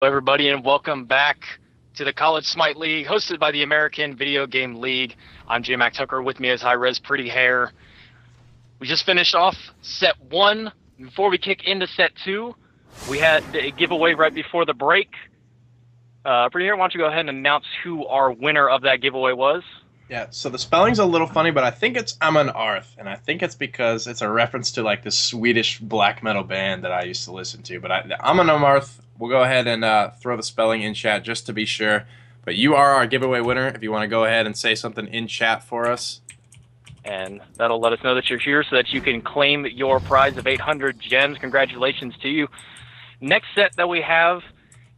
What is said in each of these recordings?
Hello, everybody, and welcome back to the College Smite League, hosted by the American Video Game League. I'm J Mac Tucker. With me is High Res Pretty Hair. We just finished off set one. Before we kick into set two, we had a giveaway right before the break. Pretty Hair, why don't you go ahead and announce who our winner of that giveaway was? Yeah, so the spelling's a little funny, but I think it's Amon Arth, and I think it's because it's a reference to like this Swedish black metal band that I used to listen to. But Amon Arth, we'll go ahead and throw the spelling in chat just to be sure. But you are our giveaway winner. If you want to go ahead and say something in chat for us. And that'll let us know that you're here so that you can claim your prize of 800 gems. Congratulations to you. Next set that we have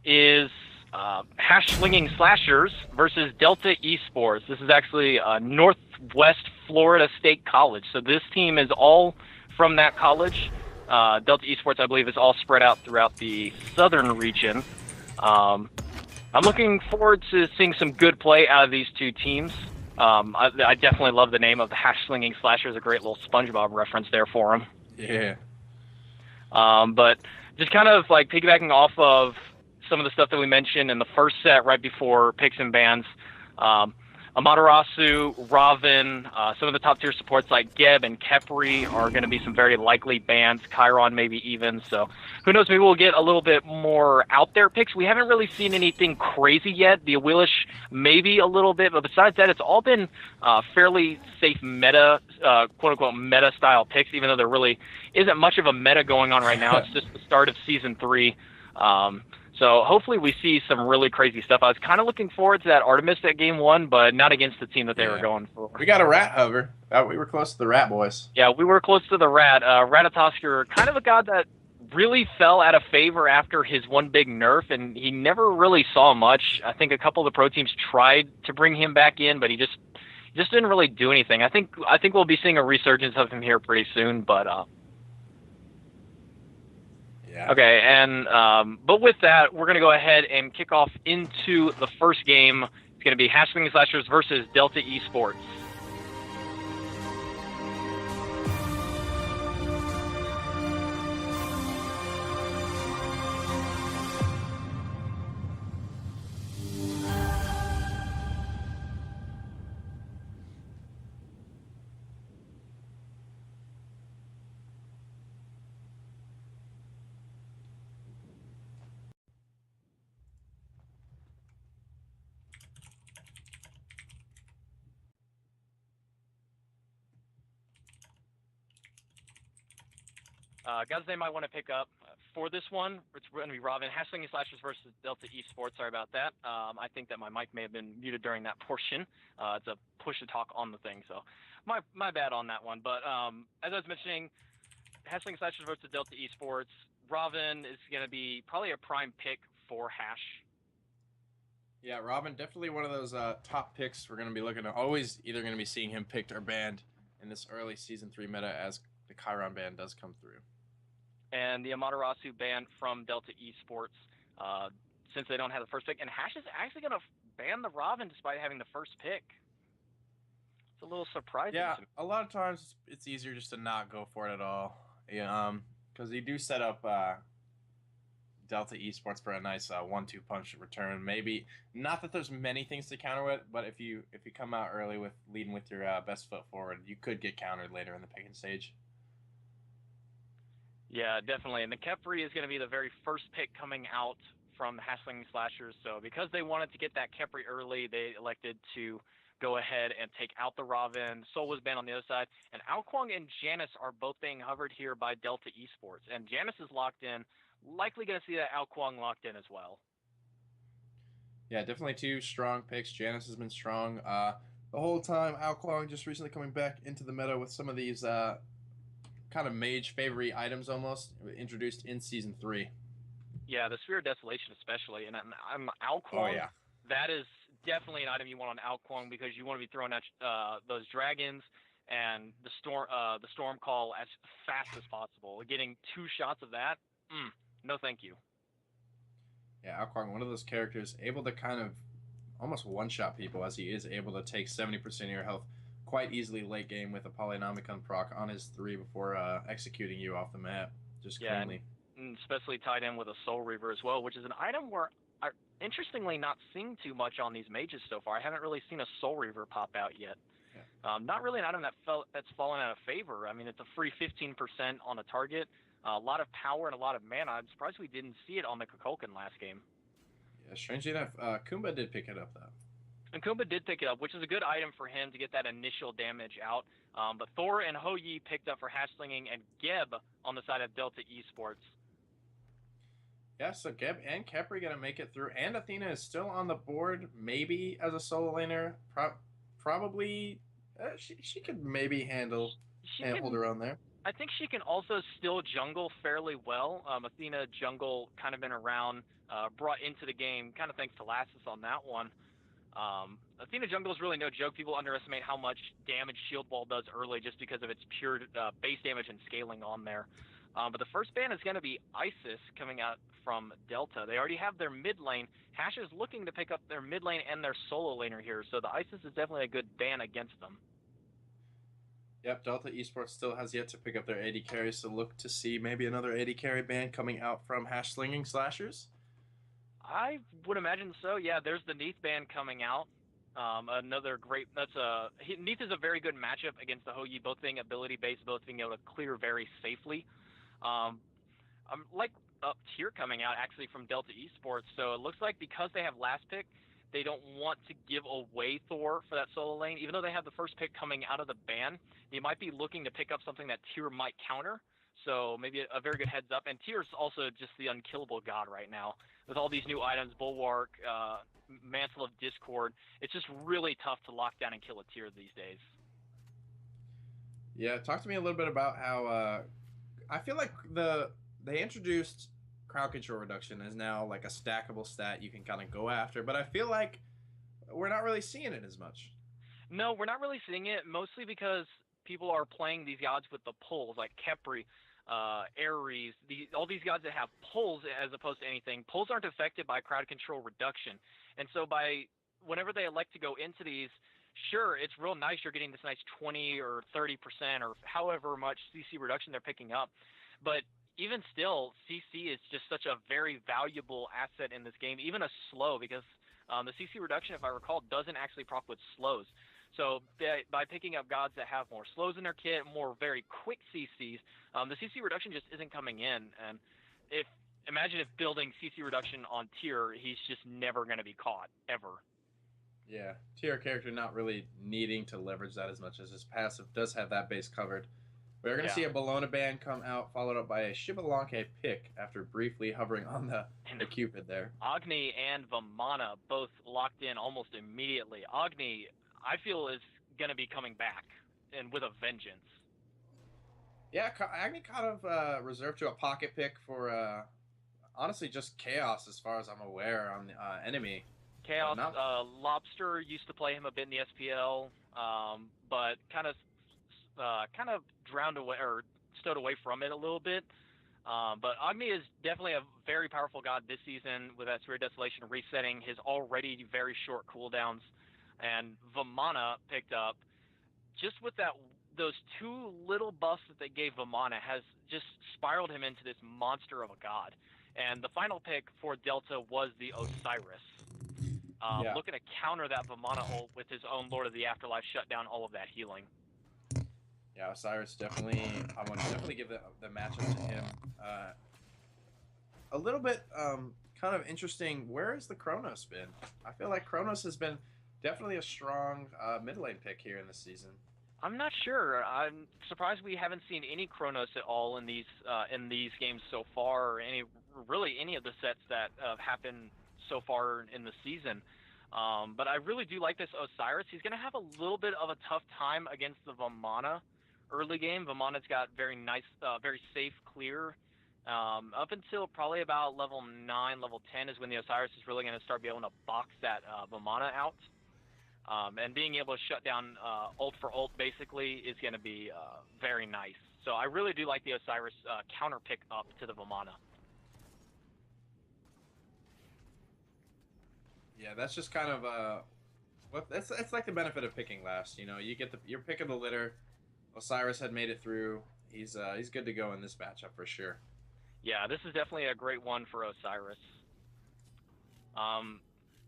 is Slinging Slashers versus Delta eSports. This is actually Northwest Florida State College. So this team is all from that college. Delta eSports, I believe, is all spread out throughout the southern region. I'm looking forward to seeing some good play out of these two teams. I definitely love the name of the Slinging Slashers. A great little SpongeBob reference there for them. Yeah. But just kind of like piggybacking off of some of the stuff that we mentioned in the first set right before picks and bans. Amaterasu, Raven, some of the top tier supports like Geb and Kepri are going to be some very likely bans. Chiron maybe even. So who knows, maybe we'll get a little bit more out there picks. We haven't really seen anything crazy yet. The Awilish maybe a little bit, but besides that, it's all been fairly safe meta, quote unquote meta style picks, even though there really isn't much of a meta going on right now. It's just the start of season 3. So hopefully we see some really crazy stuff. I was kind of looking forward to that Artemis at game 1, but not against the team that they were going for. We got a rat hover. We were close to the rat boys. Yeah, we were close to the rat. Ratatosker, kind of a god that really fell out of favor after his one big nerf, and he never really saw much. I think a couple of the pro teams tried to bring him back in, but he just didn't really do anything. I think we'll be seeing a resurgence of him here pretty soon, but yeah. Okay, and but with that, we're going to go ahead and kick off into the first game. It's going to be Slinging Slashers versus Delta eSports. Guys, they might want to pick up for this one. It's going to be Robin. Slinging Slashers versus Delta eSports. Sorry about that. I think that my mic may have been muted during that portion. It's a push to talk on the thing, so my bad on that one. But as I was mentioning, Slinging Slashers versus Delta eSports. Robin is going to be probably a prime pick for Hash. Yeah, Robin, definitely one of those top picks we're going to be looking at. Always either going to be seeing him picked or banned in this early Season 3 meta as the Chiron ban does come through. And the Amaterasu ban from Delta eSports, since they don't have the first pick. And Hash is actually going to ban the Robin despite having the first pick. It's a little surprising. Yeah, a lot of times it's easier just to not go for it at all. Yeah, because you do set up Delta eSports for a nice 1-2 punch return. Maybe not that there's many things to counter it, but if you come out early with leading with your best foot forward, you could get countered later in the picking stage. Yeah, definitely. And the Kepri is going to be the very first pick coming out from the Slinging Slashers. So because they wanted to get that Kepri early, they elected to go ahead and take out the Robin. Soul was banned on the other side. And Alquang and Janice are both being hovered here by Delta eSports. And Janice is locked in. Likely going to see that Alquang locked in as well. Yeah, definitely two strong picks. Janice has been strong the whole time. Alquang just recently coming back into the meta with some of these kind of mage favorite items almost introduced in Season 3. Yeah, the Sphere of Desolation especially. And I'm Alquang. Oh, yeah. That is definitely an item you want on Alquang because you want to be throwing at those dragons and the storm call as fast as possible. Getting 2 shots of that, no thank you. Yeah, Alquang, one of those characters able to kind of almost one-shot people as he is able to take 70% of your health quite easily late game with a Polynomicon proc on his 3 before executing you off the map just cleanly. and especially tied in with a Soul Reaver as well, which is an item where I interestingly not seeing too much on these mages so far. I haven't really seen a Soul Reaver pop out yet. Yeah. Not really an item that's fallen out of favor. I mean, it's a free 15% on a target, a lot of power and a lot of mana. I'm surprised we didn't see it on the Kukulkan last game. Yeah, strangely enough, Kumba did pick it up though. And Kumba did pick it up, which is a good item for him to get that initial damage out. But Thor and Ho-Yi picked up for Hash Slinging, and Geb on the side of Delta Esports. Yeah, so Geb and Kepri going to make it through, and Athena is still on the board, maybe as a solo laner. Probably, she could maybe hold her own there. I think she can also still jungle fairly well. Athena jungle kind of been around, brought into the game, kind of thanks to Lassus on that one. Athena jungle is really no joke. People underestimate how much damage Shield Wall does early just because of its pure base damage and scaling on there. But the first ban is going to be Isis coming out from Delta. They already have their mid lane. Hash is looking to pick up their mid lane and their solo laner here, so the Isis is definitely a good ban against them. Yep, Delta Esports still has yet to pick up their AD carry, so look to see maybe another AD carry ban coming out from Hash Slinging Slashers. I would imagine so. Yeah, there's the Neath ban coming out. Another great. Neath is a very good matchup against the Ho-Yi, both being ability based, both being able to clear very safely. I'm like up tier coming out actually from Delta Esports, so it looks like because they have last pick, they don't want to give away Thor for that solo lane. Even though they have the first pick coming out of the ban, they might be looking to pick up something that tier might counter. So maybe a very good heads up. And Tier's also just the unkillable god right now. With all these new items, Bulwark, Mantle of Discord, it's just really tough to lock down and kill a Tier these days. Yeah, talk to me a little bit about how I feel like they introduced crowd control reduction is now like a stackable stat you can kind of go after, but I feel like we're not really seeing it as much. No, we're not really seeing it, mostly because people are playing these gods with the pulls, like Kepri, Ares, all these gods that have pulls as opposed to anything. Pulls aren't affected by crowd control reduction. And so whenever they elect to go into these, sure, it's real nice you're getting this nice 20 or 30% or however much CC reduction they're picking up. But even still, CC is just such a very valuable asset in this game, even a slow, because the CC reduction, if I recall, doesn't actually proc with slows. So by picking up gods that have more slows in their kit, more very quick CCs, the CC reduction just isn't coming in. And imagine if building CC reduction on Tier, he's just never going to be caught, ever. Yeah, Tier character not really needing to leverage that as much as his passive does have that base covered. We're going to see a Bologna ban come out, followed up by a Shibalanke pick after briefly hovering on the Cupid there. Agni and Vamana both locked in almost immediately. Agni, I feel, is going to be coming back, and with a vengeance. Yeah, Agni kind of reserved to a pocket pick for, honestly, just Chaos as far as I'm aware on the enemy. Chaos, Lobster used to play him a bit in the SPL, but kind of drowned away or stowed away from it a little bit. But Agni is definitely a very powerful god this season with that Spirit Desolation resetting his already very short cooldowns. And Vamana picked up, just with those two little buffs that they gave Vamana, has just spiraled him into this monster of a god. And the final pick for Delta was the Osiris. Looking to counter that Vamana ult with his own Lord of the Afterlife, shut down all of that healing. Yeah, Osiris definitely. I want to definitely give the matchup to him. A little bit kind of interesting. Where has the Kronos been? I feel like Kronos has been definitely a strong mid lane pick here in this season. I'm not sure. I'm surprised we haven't seen any Kronos at all in these games so far, or any of the sets that have happened so far in the season. But I really do like this Osiris. He's going to have a little bit of a tough time against the Vamana early game. Vamana's got very nice, very safe clear. Up until probably about level 9, level 10 is when the Osiris is really going to start being able to box that Vamana out. And being able to shut down ult for ult basically is going to be very nice. So I really do like the Osiris counter pick up to the Vamana. Yeah, that's just kind of it's like the benefit of picking last. You know, you're picking the litter. Osiris had made it through. He's good to go in this matchup for sure. Yeah, this is definitely a great one for Osiris.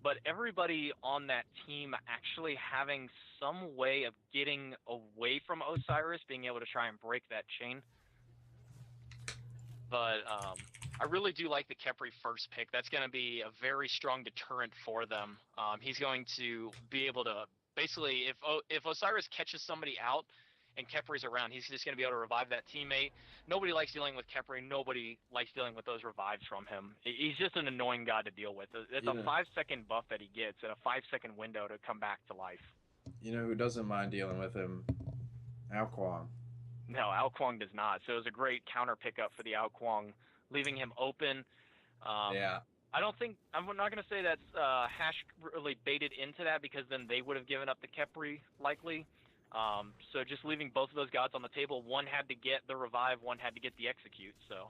But everybody on that team actually having some way of getting away from Osiris, being able to try and break that chain. But I really do like the Khepri first pick. That's going to be a very strong deterrent for them. He's going to be able to basically, if Osiris catches somebody out and Khepri's around, he's just going to be able to revive that teammate. Nobody likes dealing with Khepri. Nobody likes dealing with those revives from him. He's just an annoying god to deal with. It's a 5-second buff that he gets and a 5-second window to come back to life. You know who doesn't mind dealing with him? Ao Kuang. No, Ao Kuang does not. So it was a great counter pickup for the Ao Kuang, leaving him open. Yeah. I'm not going to say that Hash really baited into that, because then they would have given up the Khepri likely. So just leaving both of those gods on the table, one had to get the revive, one had to get the execute. So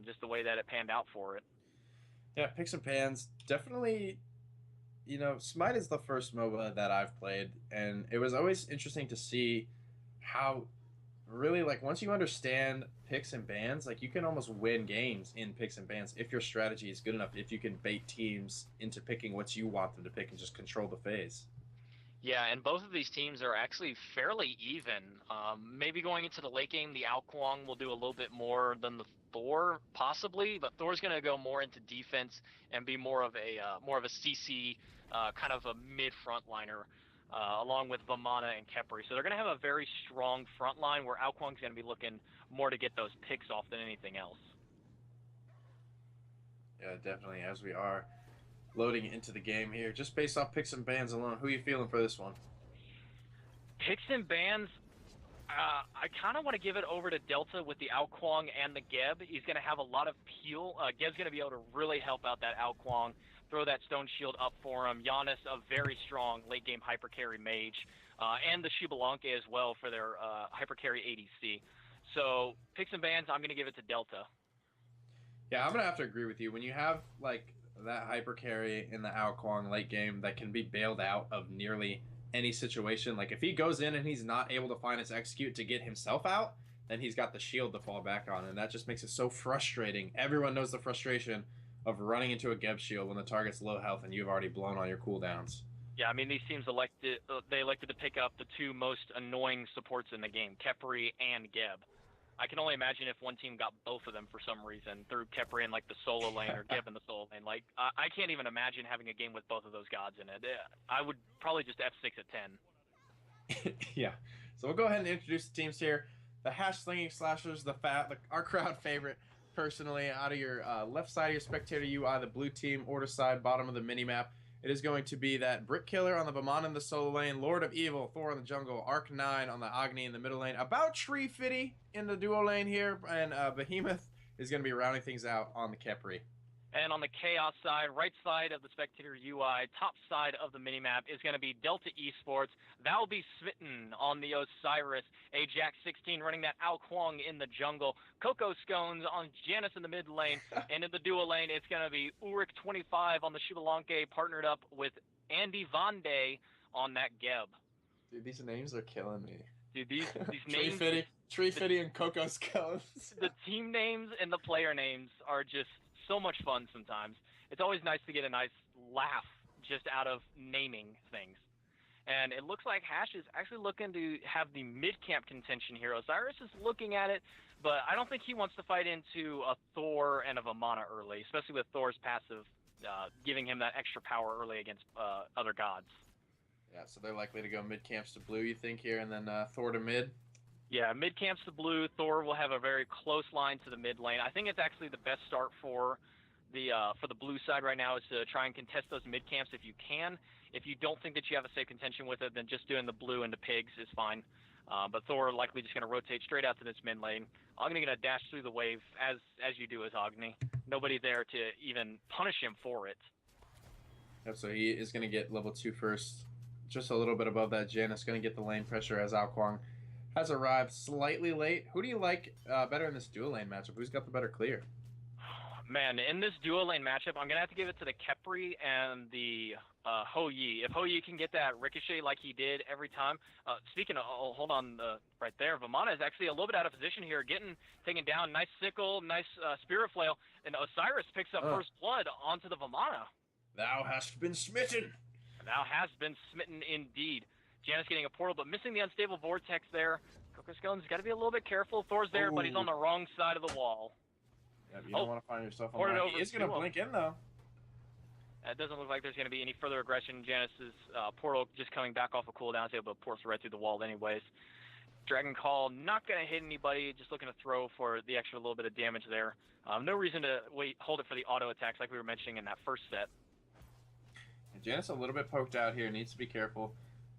just the way that it panned out for it. Yeah, picks and pans. Definitely, Smite is the first MOBA that I've played, and it was always interesting to see how really, like, once you understand picks and bans, like, you can almost win games in picks and bans if your strategy is good enough, if you can bait teams into picking what you want them to pick and just control the phase. Yeah, and both of these teams are actually fairly even. Maybe going into the late game, the Ao Kuang will do a little bit more than the Thor, possibly, but Thor's going to go more into defense and be more of a CC, kind of a mid frontliner, along with Vamana and Khepri. So they're going to have a very strong front line where Ao Kuang's going to be looking more to get those picks off than anything else. Yeah, definitely. As we are loading into the game here, just based off picks and bans alone, who are you feeling for this one? Picks and bans, I kind of want to give it over to Delta with the Ao Kuang and the Geb. He's going to have a lot of peel. Geb's going to be able to really help out that Ao Kuang, throw that stone shield up for him. Giannis, a very strong late game hyper carry mage, and the Shibalanke as well for their hyper carry ADC. So picks and bans, I'm going to give it to Delta. Yeah, I'm going to have to agree with you. When you have like that hyper carry in the Ao Kuang late game that can be bailed out of nearly any situation, like if he goes in and he's not able to find his execute to get himself out, then he's got the shield to fall back on, and that just makes it so frustrating. Everyone knows the frustration of running into a Geb shield when the target's low health and you've already blown all your cooldowns. Yeah, I mean, these teams elected to pick up the two most annoying supports in the game, Khepri and Geb. I can only imagine if one team got both of them for some reason, threw Khepri in like the solo lane or Geb in the solo lane. Like, I can't even imagine having a game with both of those gods in it. I would probably just F6 at 10. Yeah. So we'll go ahead and introduce the teams here. The Hash Slinging Slashers, our crowd favorite, personally, out of your left side of your spectator UI, the blue team, order side, bottom of the mini-map. It is going to be that Brick Killer on the Vamana in the solo lane, Lord of Evil, Thor in the jungle, Arc 9 on the Agni in the middle lane, about Tree Fitty in the duo lane here, and Behemoth is going to be rounding things out on the Khepri. And on the Chaos side, right side of the Spectator UI, top side of the minimap is going to be Delta eSports. That'll be Smitten on the Osiris. Ajax 16 running that Ao Kuang in the jungle. Coco Scones on Janus in the mid lane. And in the duo lane, it's going to be Ulrich 25 on the Shibalanke, partnered up with Andy Vonde on that Geb. Dude, these names are killing me. Dude, these names... Tree Fitty and Coco Scones. The team names and the player names are just so much fun sometimes. It's always nice to get a nice laugh just out of naming things. And it looks like Hash is actually looking to have the mid-camp contention here. Osiris is looking at it, but I don't think he wants to fight into a Thor and a Vamana early, especially with Thor's passive giving him that extra power early against other gods. Yeah, so they're likely to go mid-camps to blue, you think, here, and then Thor to mid? Yeah, mid camps to blue. Thor will have a very close line to the mid lane. I think it's actually the best start for the blue side right now is to try and contest those mid camps if you can. If you don't think that you have a safe contention with it, then just doing the blue into pigs is fine. But Thor likely just going to rotate straight out to this mid lane. Agni going to dash through the wave as you do as Agni. Nobody there to even punish him for it. Yep, so he is going to get level 2 first. Just a little bit above that. Janus going to get the lane pressure as Ao Kuang has arrived slightly late. Who do you like better in this dual lane matchup? Who's got the better clear? Man, in this dual lane matchup, I'm going to have to give it to the Khepri and the Ho Yi. If Ho Yi can get that ricochet like he did every time. Speaking of, hold on right there. Vamana is actually a little bit out of position here, getting taken down. Nice sickle, nice spirit flail. And Osiris picks up first blood onto the Vamana. Thou hast been smitten. Thou hast been smitten indeed. Janus getting a portal, but missing the unstable vortex there. Coco Skeleton's got to be a little bit careful. Thor's there, but he's on the wrong side of the wall. Yeah, you don't want to find yourself on that. He is going to blink in, though. It doesn't look like there's going to be any further aggression. Janus's portal just coming back off a cooldown is able to force right through the wall anyways. Dragon Call not going to hit anybody, just looking to throw for the extra little bit of damage there. No reason to hold it for the auto attacks like we were mentioning in that first set. And Janus a little bit poked out here, needs to be careful.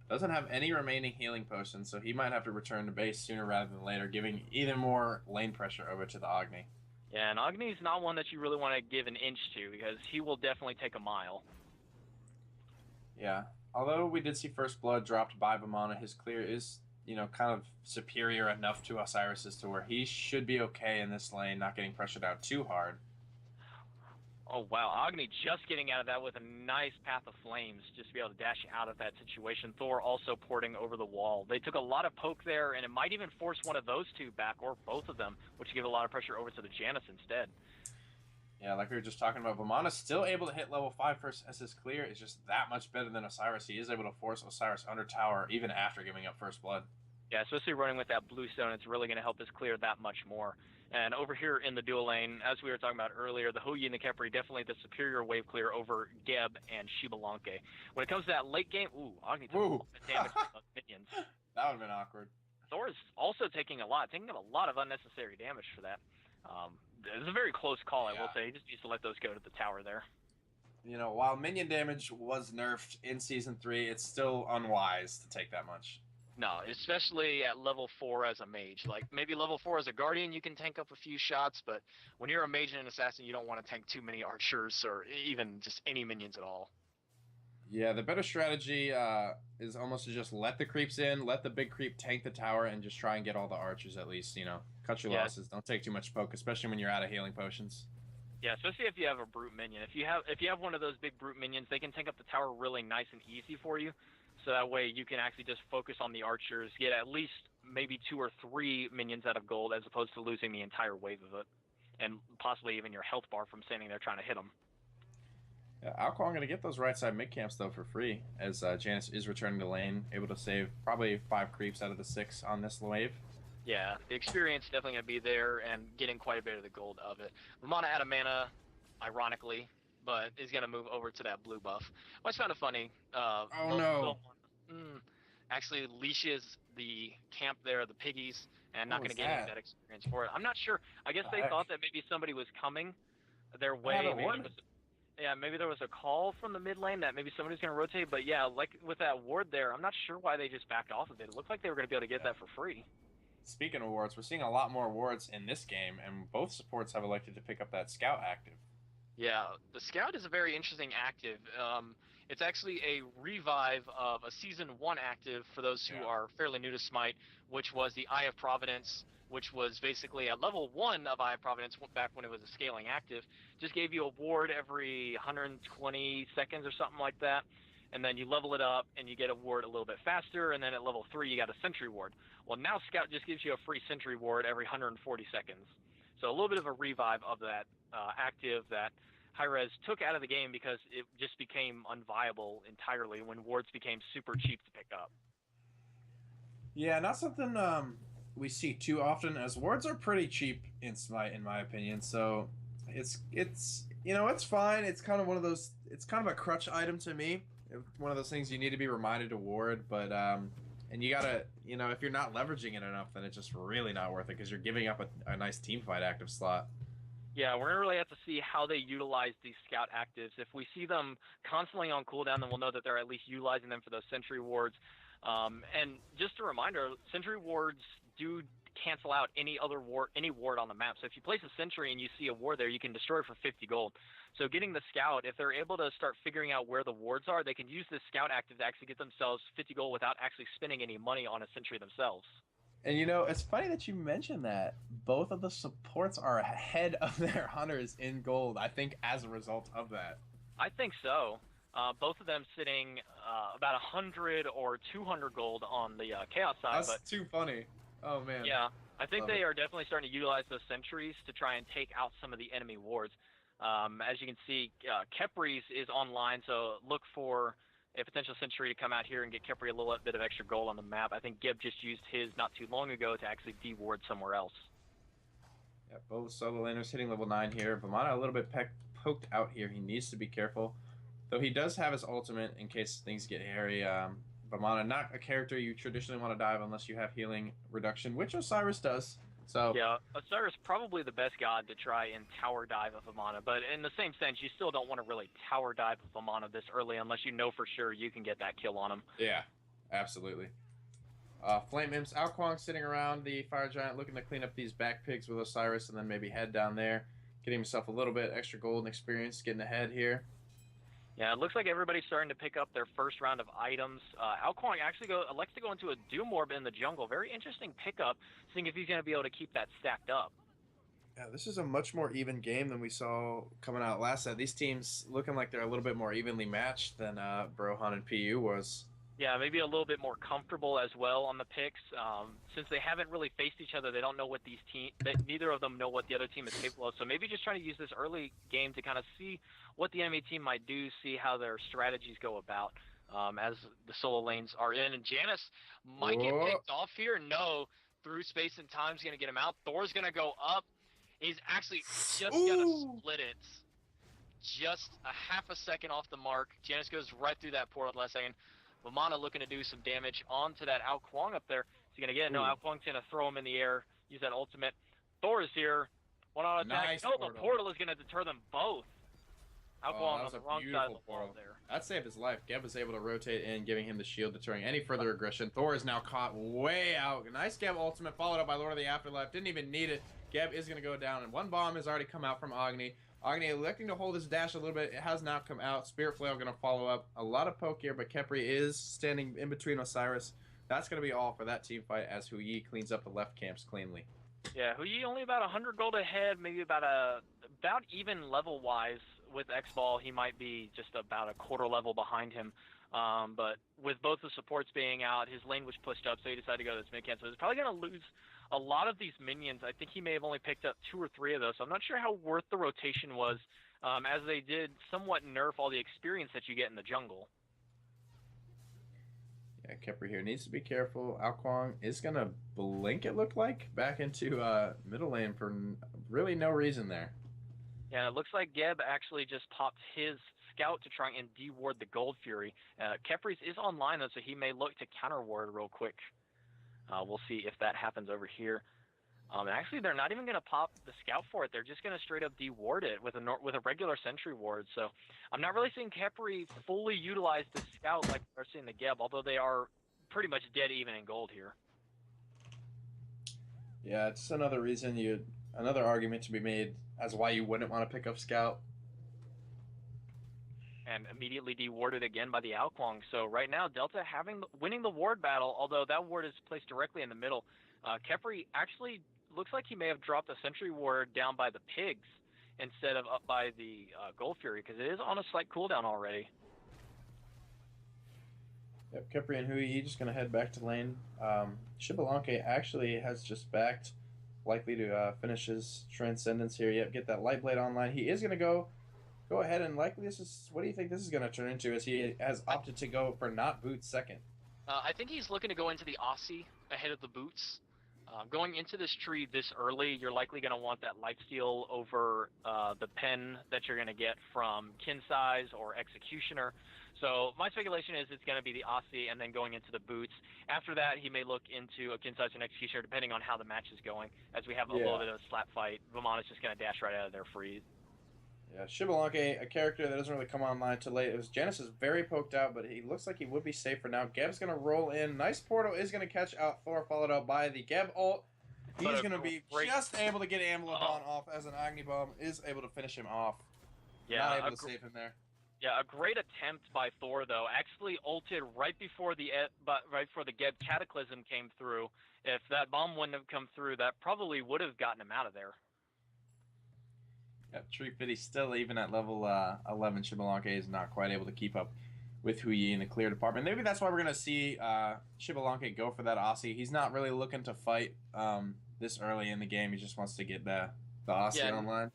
Doesn't have any remaining healing potions, so he might have to return to base sooner rather than later, giving even more lane pressure over to the Agni. Yeah, and Agni's not one that you really want to give an inch to because he will definitely take a mile. Yeah, although we did see first blood dropped by Vamana, his clear is, kind of superior enough to Osiris's to where he should be okay in this lane, not getting pressured out too hard. Oh, wow. Agni just getting out of that with a nice path of flames just to be able to dash out of that situation. Thor also porting over the wall. They took a lot of poke there, and it might even force one of those two back, or both of them, which give a lot of pressure over to the Janus instead. Yeah, like we were just talking about, Vamana's still able to hit level 5 first as his clear. It's just that much better than Osiris. He is able to force Osiris under tower even after giving up first blood. Yeah, especially running with that blue stone, it's really going to help us clear that much more. And over here in the dual lane, as we were talking about earlier, the Hou Yi and the Khepri definitely the superior wave clear over Geb and Shibalanke. When it comes to that late game, Agni took a lot of damage from those minions. That would have been awkward. Thor is also taking up a lot of unnecessary damage for that. It was a very close call, I will say. He just needs to let those go to the tower there. While minion damage was nerfed in Season 3, it's still unwise to take that much. No, especially at level 4 as a mage. Like, maybe level 4 as a guardian, you can tank up a few shots, but when you're a mage and an assassin, you don't want to tank too many archers or even just any minions at all. Yeah, the better strategy is almost to just let the creeps in, let the big creep tank the tower, and just try and get all the archers at least, Cut your losses. Don't take too much poke, especially when you're out of healing potions. Yeah, especially if you have a brute minion. If you have one of those big brute minions, they can tank up the tower really nice and easy for you. So that way you can actually just focus on the archers, get at least maybe 2 or 3 minions out of gold as opposed to losing the entire wave of it. And possibly even your health bar from standing there trying to hit them. Yeah, Alcohol going to get those right side mid camps though for free as Janus is returning to lane, able to save probably 5 creeps out of the 6 on this wave. Yeah, the experience definitely going to be there and getting quite a bit of the gold of it. Vamana out of mana, ironically, but is going to move over to that blue buff. What's kind of funny, actually leashes the camp there, the piggies, and not going to get any of that experience for it. I'm not sure. I guess they thought that maybe somebody was coming their way. Maybe there was a call from the mid lane that maybe somebody's going to rotate, but yeah, like with that ward there, I'm not sure why they just backed off of it. It looked like they were going to be able to get that for free. Speaking of wards, we're seeing a lot more wards in this game, and both supports have elected to pick up that scout active. Yeah, the scout is a very interesting active. It's actually a revive of a Season 1 active for those who are fairly new to Smite, which was the Eye of Providence, which was basically a level 1 of Eye of Providence back when it was a scaling active. Just gave you a ward every 120 seconds or something like that, and then you level it up and you get a ward a little bit faster, and then at level 3 you got a sentry ward. Well, now Scout just gives you a free sentry ward every 140 seconds. So a little bit of a revive of that active that Hi-Rez took out of the game because it just became unviable entirely when wards became super cheap to pick up. Yeah, not something we see too often, as wards are pretty cheap in Smite, in my opinion. So it's fine. It's kind of one of those. It's kind of a crutch item to me. One of those things you need to be reminded to ward, but and you gotta, if you're not leveraging it enough, then it's just really not worth it because you're giving up a nice team fight active slot. Yeah, we're going to really have to see how they utilize these scout actives. If we see them constantly on cooldown, then we'll know that they're at least utilizing them for those sentry wards. And just a reminder, sentry wards do cancel out any ward on the map. So if you place a sentry and you see a ward there, you can destroy it for 50 gold. So getting the scout, if they're able to start figuring out where the wards are, they can use this scout active to actually get themselves 50 gold without actually spending any money on a sentry themselves. And you know, it's funny that you mentioned that. Both of the supports are ahead of their hunters in gold, I think, as a result of that. I think so. Both of them sitting about 100 or 200 gold on the Chaos side. That's But too funny. Oh, man. yeah, I think Love they it. are definitely starting to utilize those sentries to try and take out some of the enemy wards. As you can see, Kepris is online, so look for a potential sentry to come out here and get Kepri a little bit of extra gold on the map. I think Gib just used his not too long ago to actually de-ward somewhere else. Yeah, both solo laners hitting level 9 here. Vamana a little bit poked out here. He needs to be careful. Though he does have his ultimate in case things get hairy. Vamana, not a character you traditionally want to dive unless you have healing reduction, which Osiris does. So Yeah, Osiris probably the best god to try and tower dive with Amana, but in the same sense, you still don't want to really tower dive with Amana this early unless you know for sure you can get that kill on him. yeah, absolutely. Flame Imps, Alquang sitting around the Fire Giant looking to clean up these back pigs with Osiris and then maybe head down there, getting himself a little bit extra gold and experience, getting ahead here. Yeah, it looks like everybody's starting to pick up their first round of items. Alquang actually elects to go into a Doom Orb in the jungle. Very interesting pickup, seeing if he's going to be able to keep that stacked up. Yeah, this is a much more even game than we saw coming out last set. These teams looking like they're a little bit more evenly matched than Brohan and PU was. Yeah, maybe a little bit more comfortable as well on the picks. Since they haven't really faced each other, they don't know what neither of them know what the other team is capable of. So maybe just trying to use this early game to kind of see what the enemy team might do, see how their strategies go about as the solo lanes are in. And Janus might get picked off here. No, through space and time is going to get him out. Thor's going to go up. He's actually just going to split it. Just a half a second off the mark. Janus goes right through that portal last second. Vamana looking to do some damage onto that Alquang up there. Is he going to get it? No, Alquang's going to throw him in the air, use that ultimate. Thor is here. One on attack. Nice no, portal. The portal is going to deter them both. Alquang on the wrong side of the portal wall there. That saved his life. Geb was able to rotate in, giving him the shield, deterring any further aggression. Thor is now caught way out. Nice Geb ultimate, followed up by Lord of the Afterlife. Didn't even need it. Geb is going to go down, and one bomb has already come out from Agni. Agni electing to hold his dash a little bit. It has now come out. Spirit Flail going to follow up. A lot of poke here, but Kepri is standing in between Osiris. That's going to be all for that team fight as Huyi cleans up the left camps cleanly. Yeah, Huyi only about 100 gold ahead, maybe about even level-wise with X-Ball. He might be just about a quarter level behind him. But with both the supports being out, his lane was pushed up, so he decided to go to this mid camp. So he's probably going to lose a lot of these minions. I think he may have only picked up 2 or 3 of those, so I'm not sure how worth the rotation was, as they did somewhat nerf all the experience that you get in the jungle. Yeah, Kepri here needs to be careful. Alquang is going to blink, it looked like, back into middle lane for really no reason there. Yeah, it looks like Geb actually just popped his scout to try and de-ward the Gold Fury. Kepris is online, though, so he may look to counter-ward real quick. We'll see if that happens over here. Actually, they're not even going to pop the scout for it. They're just going to straight up de-ward it with a regular sentry ward. So I'm not really seeing Kepri fully utilize the scout like we're seeing the Geb, although they are pretty much dead even in gold here. Yeah, it's another reason another argument to be made as why you wouldn't want to pick up scout. And immediately de-warded again by the Alquang. So right now, Delta winning the ward battle, although that ward is placed directly in the middle. Kepri actually looks like he may have dropped a sentry ward down by the pigs instead of up by the Gold Fury, because it is on a slight cooldown already. Yep, Kepri and Huyi just going to head back to lane. Shibalanke actually has just backed, likely to finish his Transcendence here. Yep, get that Light Blade online. He is going to go ahead and likely what do you think this is going to turn into, as he has opted to go for not boots second? I think he's looking to go into the Aussie ahead of the boots. Going into this tree this early, you're likely going to want that lifesteal over the pen that you're going to get from Kinsize or Executioner. So my speculation is it's going to be the Aussie and then going into the boots. After that, he may look into a Kinsize and Executioner depending on how the match is going. As we have a little bit of a slap fight, Vamana's just going to dash right out of there free. Yeah, Shibalanke, a character that doesn't really come online till late. Janus is very poked out, but he looks like he would be safe for now. Geb's going to roll in. Nice portal is going to catch out Thor, followed up by the Geb ult. He's going to be just able to get Amuleton off as an Agni Bomb is able to finish him off. Yeah, not able to save him there. Yeah, a great attempt by Thor though. Actually ulted right before the Geb Cataclysm came through. If that bomb wouldn't have come through, that probably would have gotten him out of there. Yeah, Tree Fitty still even at level 11. Shibalanke is not quite able to keep up with Huyi in the clear department. Maybe that's why we're gonna see Shibalanke go for that Aussie. He's not really looking to fight this early in the game. He just wants to get the Aussie online.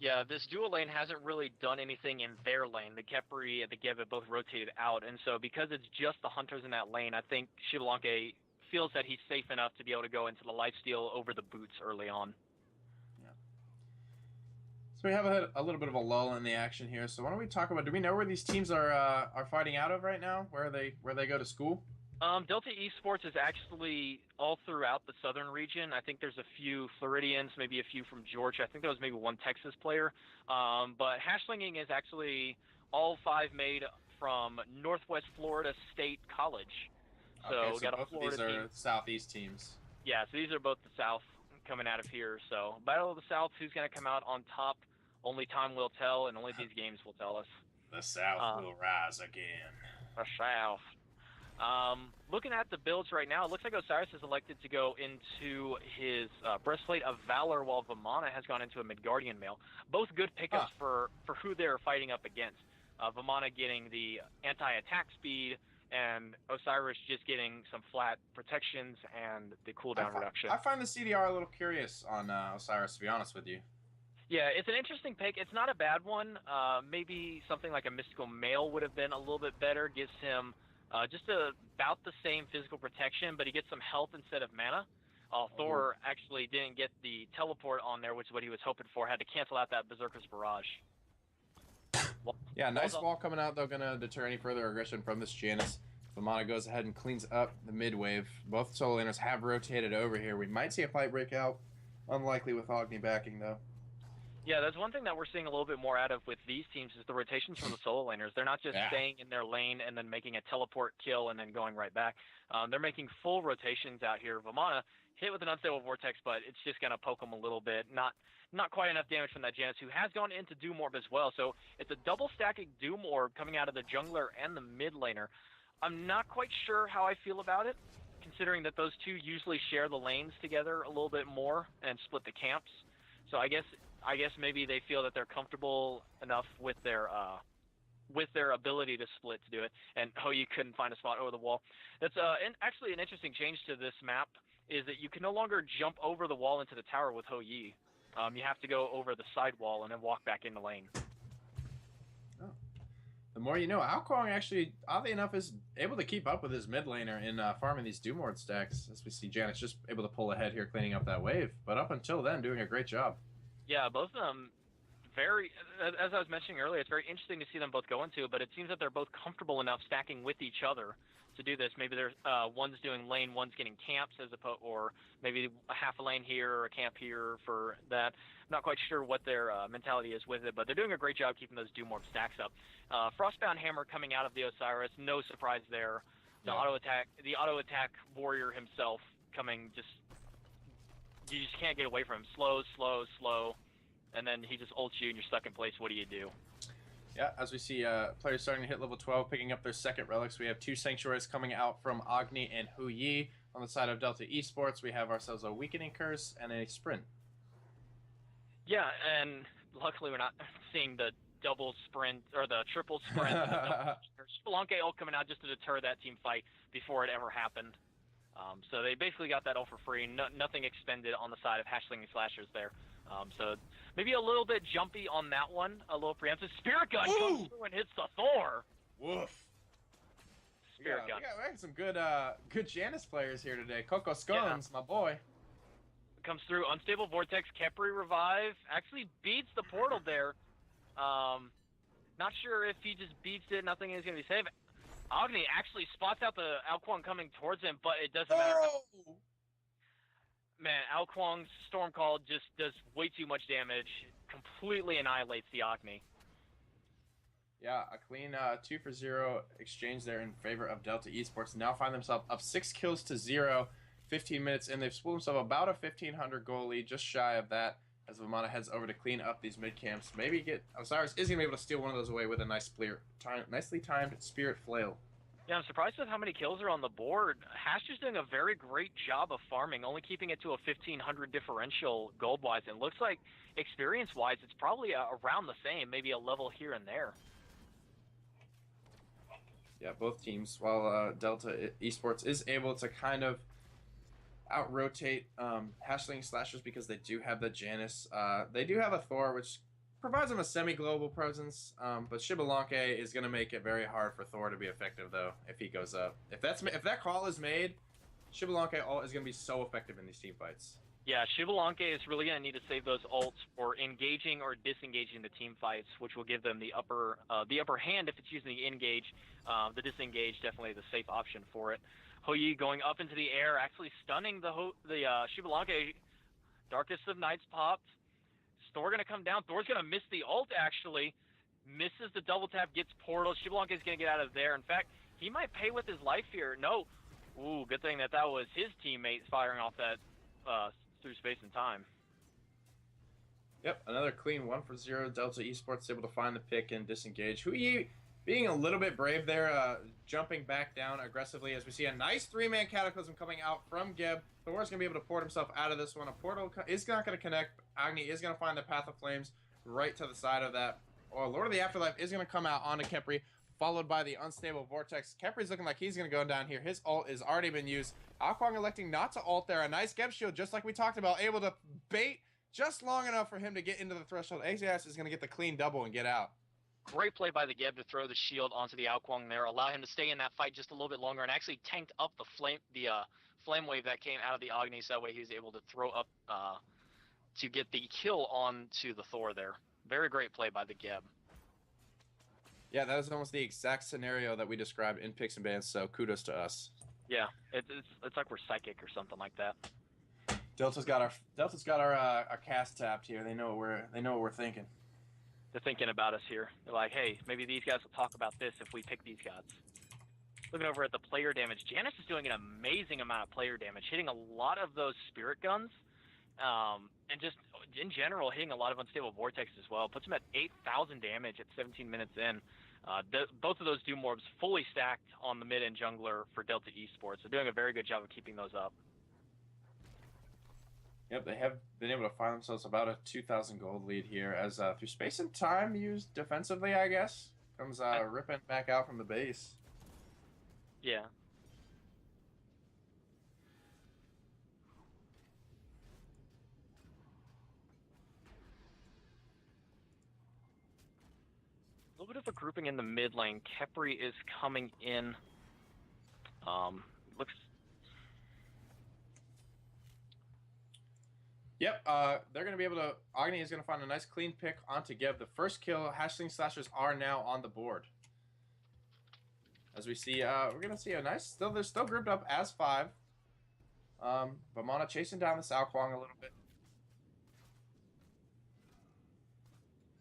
Yeah, this dual lane hasn't really done anything in their lane. The Khepri and the Geb have both rotated out, and so because it's just the hunters in that lane, I think Shibalanke feels that he's safe enough to be able to go into the lifesteal over the boots early on. Yeah. So we have a little bit of a lull in the action here. So why don't we talk about? Do we know where these teams are fighting out of right now? Where they go to school? Delta Esports is actually all throughout the southern region. I think there's a few Floridians, maybe a few from Georgia. I think there was maybe one Texas player. But Slinging is actually all 5 made from Northwest Florida State College. So, okay, so got both a Florida of these are team. Southeast teams. Yeah, so these are both the South coming out of here. So Battle of the South, who's going to come out on top? Only time will tell, and only these games will tell us. The South will rise again. The South. Looking at the builds right now, it looks like Osiris has elected to go into his Breastplate of Valor, while Vamana has gone into a Midgardian Mail. Both good pickups for who they're fighting up against. Vamana getting the anti-attack speed, and Osiris just getting some flat protections and the cooldown reduction. I find the CDR a little curious on Osiris, to be honest with you. Yeah, it's an interesting pick. It's not a bad one. Maybe something like a Mystical Mail would have been a little bit better. Gives him just about the same physical protection, but he gets some health instead of mana. Thor actually didn't get the teleport on there, which is what he was hoping for. Had to cancel out that Berserker's Barrage. Yeah, nice wall coming out, though, going to deter any further aggression from this Janus. Vamana goes ahead and cleans up the mid wave. Both solo laners have rotated over here. We might see a fight break out. Unlikely with Agni backing, though. Yeah, that's one thing that we're seeing a little bit more out of with these teams is the rotations from the solo laners. They're not just staying in their lane and then making a teleport kill and then going right back. They're making full rotations out here. Vamana hit with an unstable vortex, but it's just going to poke him a little bit. Not quite enough damage from that Janus, who has gone into Doom Orb as well. So it's a double stacking Doom Orb coming out of the jungler and the mid laner. I'm not quite sure how I feel about it, considering that those two usually share the lanes together a little bit more and split the camps. So I guess maybe they feel that they're comfortable enough with their ability to split to do it. And you couldn't find a spot over the wall. That's actually an interesting change to this map is that you can no longer jump over the wall into the tower with Yi. You have to go over the side wall and then walk back in the lane. Oh. The more you know. Alkwang actually, oddly enough, is able to keep up with his mid laner in farming these Doom Lord stacks. As we see Janus just able to pull ahead here, cleaning up that wave. But up until then, doing a great job. Yeah, both of them very, as I was mentioning earlier, it's very interesting to see them both go into, but it seems that they're both comfortable enough stacking with each other to do this. Maybe there's one's doing lane, one's getting camps as opposed, or maybe a half a lane here or a camp here for that. I'm not quite sure what their mentality is with it, but they're doing a great job keeping those Doom Orb stacks up. Frostbound Hammer coming out of the Osiris, no surprise there. The auto attack warrior himself coming, you just can't get away from him. Slow, and then he just ults you and you're stuck in place. What do you do? Yeah, as we see players starting to hit level 12, picking up their second relics. We have 2 Sanctuaries coming out from Agni and Yi. On the side of Delta Esports, we have ourselves a Weakening Curse and a Sprint. Yeah, and luckily we're not seeing the double sprint or the triple sprint. Spelunky ult coming out just to deter that team fight before it ever happened. So they basically got that all for free. Nothing expended on the side of Slinging Slashers there. So maybe a little bit jumpy on that one. A little preemptive. Spirit Gun comes through and hits the Thor. Woof. Spirit Gun. We got some good Janus players here today. Coco Scones, my boy. Comes through. Unstable Vortex. Khepri Revive. Actually beats the portal there. Not sure if he just beats it. Nothing is going to be safe. Agni actually spots out the Alkwang coming towards him, but it doesn't matter. Man, Alkwang's Storm Call just does way too much damage. Completely annihilates the Agni. Yeah, a clean 2 for 0 exchange there in favor of Delta Esports. Now find themselves up 6 kills to 0, 15 minutes in. They've spooled themselves about a 1,500 goal lead, just shy of that. as Vamana heads over to clean up these mid camps. Maybe get Osiris is gonna be able to steal one of those away with a nicely timed Spirit Flail. Yeah, I'm surprised with how many kills are on the board. Hash is doing a very great job of farming, only keeping it to a 1,500 differential gold-wise. And it looks like experience-wise, it's probably around the same, maybe a level here and there. Yeah, both teams. While Delta Esports is able to kind of out-rotate Hashling Slashers because they do have the Janus. They do have a Thor, which provides them a semi-global presence, but Shibalanke is going to make it very hard for Thor to be effective, though, if he goes up. If that call is made, Shibalanke is going to be so effective in these team fights. Yeah, Shibalanke is really going to need to save those ults for engaging or disengaging the team fights, which will give them the upper hand if it's using the engage. The disengage, definitely the safe option for it. Hou going up into the air, actually stunning the Shibalanke. Darkest of Nights popped. Thor going to come down. Thor's going to miss the ult, actually. Misses the double tap, gets portal. Shibalanke is going to get out of there. In fact, he might pay with his life here. No. Ooh, good thing that was his teammate firing off that through space and time. Yep, another clean 1-for-0. Delta Esports able to find the pick and disengage. Hou being a little bit brave there, jumping back down aggressively as we see a nice 3-man Cataclysm coming out from Geb. Thor's going to be able to port himself out of this one. A portal is not going to connect. Agni is going to find the Path of Flames right to the side of that. Lord of the Afterlife is going to come out onto Khepri, followed by the Unstable Vortex. Khepri's looking like he's going to go down here. His ult has already been used. Akwang electing not to ult there. A nice Geb shield, just like we talked about, able to bait just long enough for him to get into the threshold. AJS is going to get the clean double and get out. Great play by the Geb to throw the shield onto the Akwang there, allow him to stay in that fight just a little bit longer, and actually tanked up the flame wave that came out of the Agni, so that way he was able to throw up to get the kill onto the Thor there. Very great play by the Geb. Yeah, that was almost the exact scenario that we described in Picks and Bans, so kudos to us. Yeah, it's like we're psychic or something like that. Delta's got our cast tapped here. They know what we're thinking. They're thinking about us here. They're like, hey, maybe these guys will talk about this if we pick these gods. Looking over at the player damage, Janus is doing an amazing amount of player damage, hitting a lot of those spirit guns, and just in general hitting a lot of unstable vortex as well. Puts him at 8,000 damage at 17 minutes in. Both of those Doom Orbs fully stacked on the mid-end jungler for Delta Esports. They're doing a very good job of keeping those up. Yep, they have been able to find themselves about a 2,000 gold lead here as through space and time used defensively, I guess, comes ripping back out from the base. Yeah. A little bit of a grouping in the mid lane. Khepri is coming in. Looks. Yep, they're going to be able to... Agni is going to find a nice clean pick onto Geb. The first kill, Hashling Slashers are now on the board. As we see, we're going to see a nice... They're still grouped up as 5. Vamana chasing down this Akwang a little bit.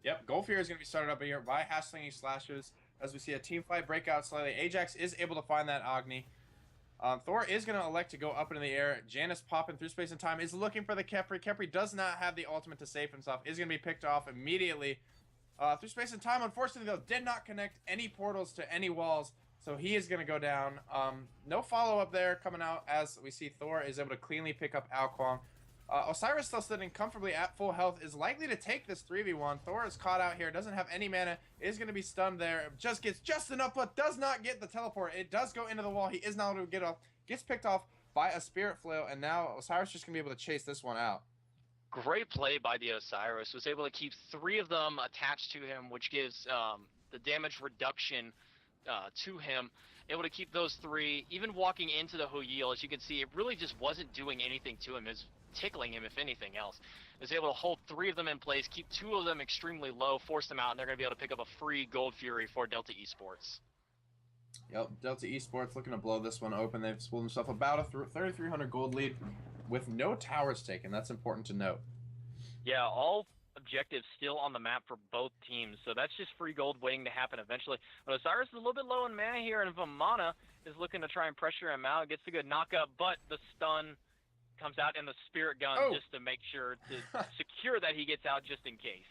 Yep, Golfear is going to be started up here by Hashling Slashers. As we see a team fight break out slightly. Ajax is able to find that Agni. Thor is going to elect to go up into the air. Janus popping through space and time is looking for the Khepri. Khepri does not have the ultimate to save himself. Is going to be picked off immediately. Through space and time, unfortunately, though, did not connect any portals to any walls. So he is going to go down. No follow-up there coming out as we see Thor is able to cleanly pick up Akwang. Osiris still sitting comfortably at full health, is likely to take this 3v1. Thor is caught out here, doesn't have any mana, is going to be stunned there. Just gets just enough, but does not get the teleport. It does go into the wall. He is not able to get off. Gets picked off by a Spirit Flail, and now Osiris just going to be able to chase this one out. Great play by the Osiris. Was able to keep 3 of them attached to him, which gives the damage reduction to him. Able to keep those 3. Even walking into the Hou, as you can see, it really just wasn't doing anything to him. It was tickling him, if anything else. Is able to hold 3 of them in place, keep 2 of them extremely low, force them out, and they're going to be able to pick up a free Gold Fury for Delta Esports. Yep, Delta Esports looking to blow this one open. They've pulled themselves about a 3,300 gold lead with no towers taken. That's important to note. Yeah, all objectives still on the map for both teams, so that's just free gold waiting to happen eventually. But Osiris is a little bit low in mana here, and Vamana is looking to try and pressure him out. Gets a good knockup, but the stun comes out in the Spirit Gun just to make sure to secure that he gets out just in case.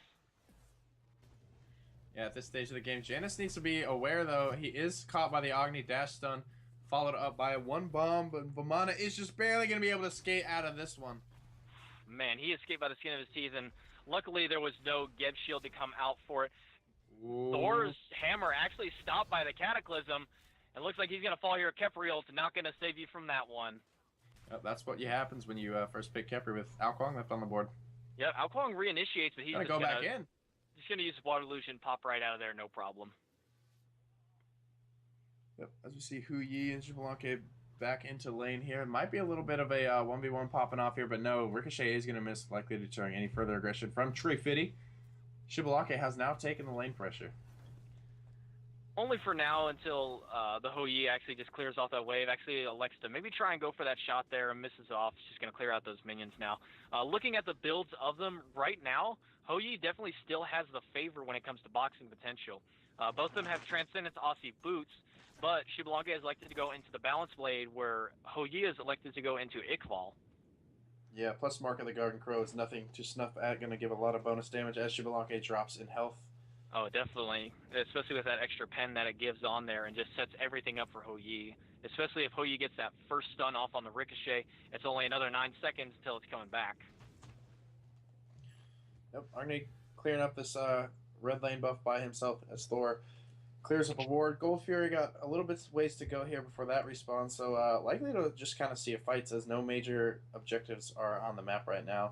Yeah, at this stage of the game, Janus needs to be aware, though. He is caught by the Agni dash stun, followed up by one bomb, but Vamana is just barely going to be able to skate out of this one. Man, he escaped by the skin of his teeth, and luckily there was no Geb shield to come out for it. Ooh. Thor's hammer actually stopped by the Cataclysm. It looks like he's going to fall here. Kepriel's not going to save you from that one. Yep, that's what happens when you first pick Kepri with Ao Kuang left on the board. Yep, Ao Kuang reinitiates, but he's going to go back in. Just going to use Water Illusion, pop right out of there, no problem. Yep, as we see Hu Yi and Xbalanque back into lane here. It might be a little bit of a 1v1 popping off here, but no, Ricochet is going to miss, likely deterring any further aggression from Trifidi. Xbalanque has now taken the lane pressure. Only for now until the Hu Yi actually just clears off that wave. Actually elects to maybe try and go for that shot there and misses off. She's going to clear out those minions now. Looking at the builds of them right now, Hu Yi definitely still has the favor when it comes to boxing potential. Both of them have Transcendence Aussie boots, but Xbalanque has elected to go into the Balance Blade, where Hu Yi is elected to go into Iqval. Yeah, plus Mark of the Garden Crow is nothing to snuff at, going to give a lot of bonus damage as Xbalanque drops in health. Oh, definitely. Especially with that extra pen that it gives on there and just sets everything up for Hu Yi. Especially if Hu Yi gets that first stun off on the Ricochet, it's only another 9 seconds until it's coming back. Yep, Agni clearing up this red lane buff by himself as Thor clears up a ward. Gold Fury got a little bit ways to go here before that respawns, so likely to just kind of see a fight as no major objectives are on the map right now.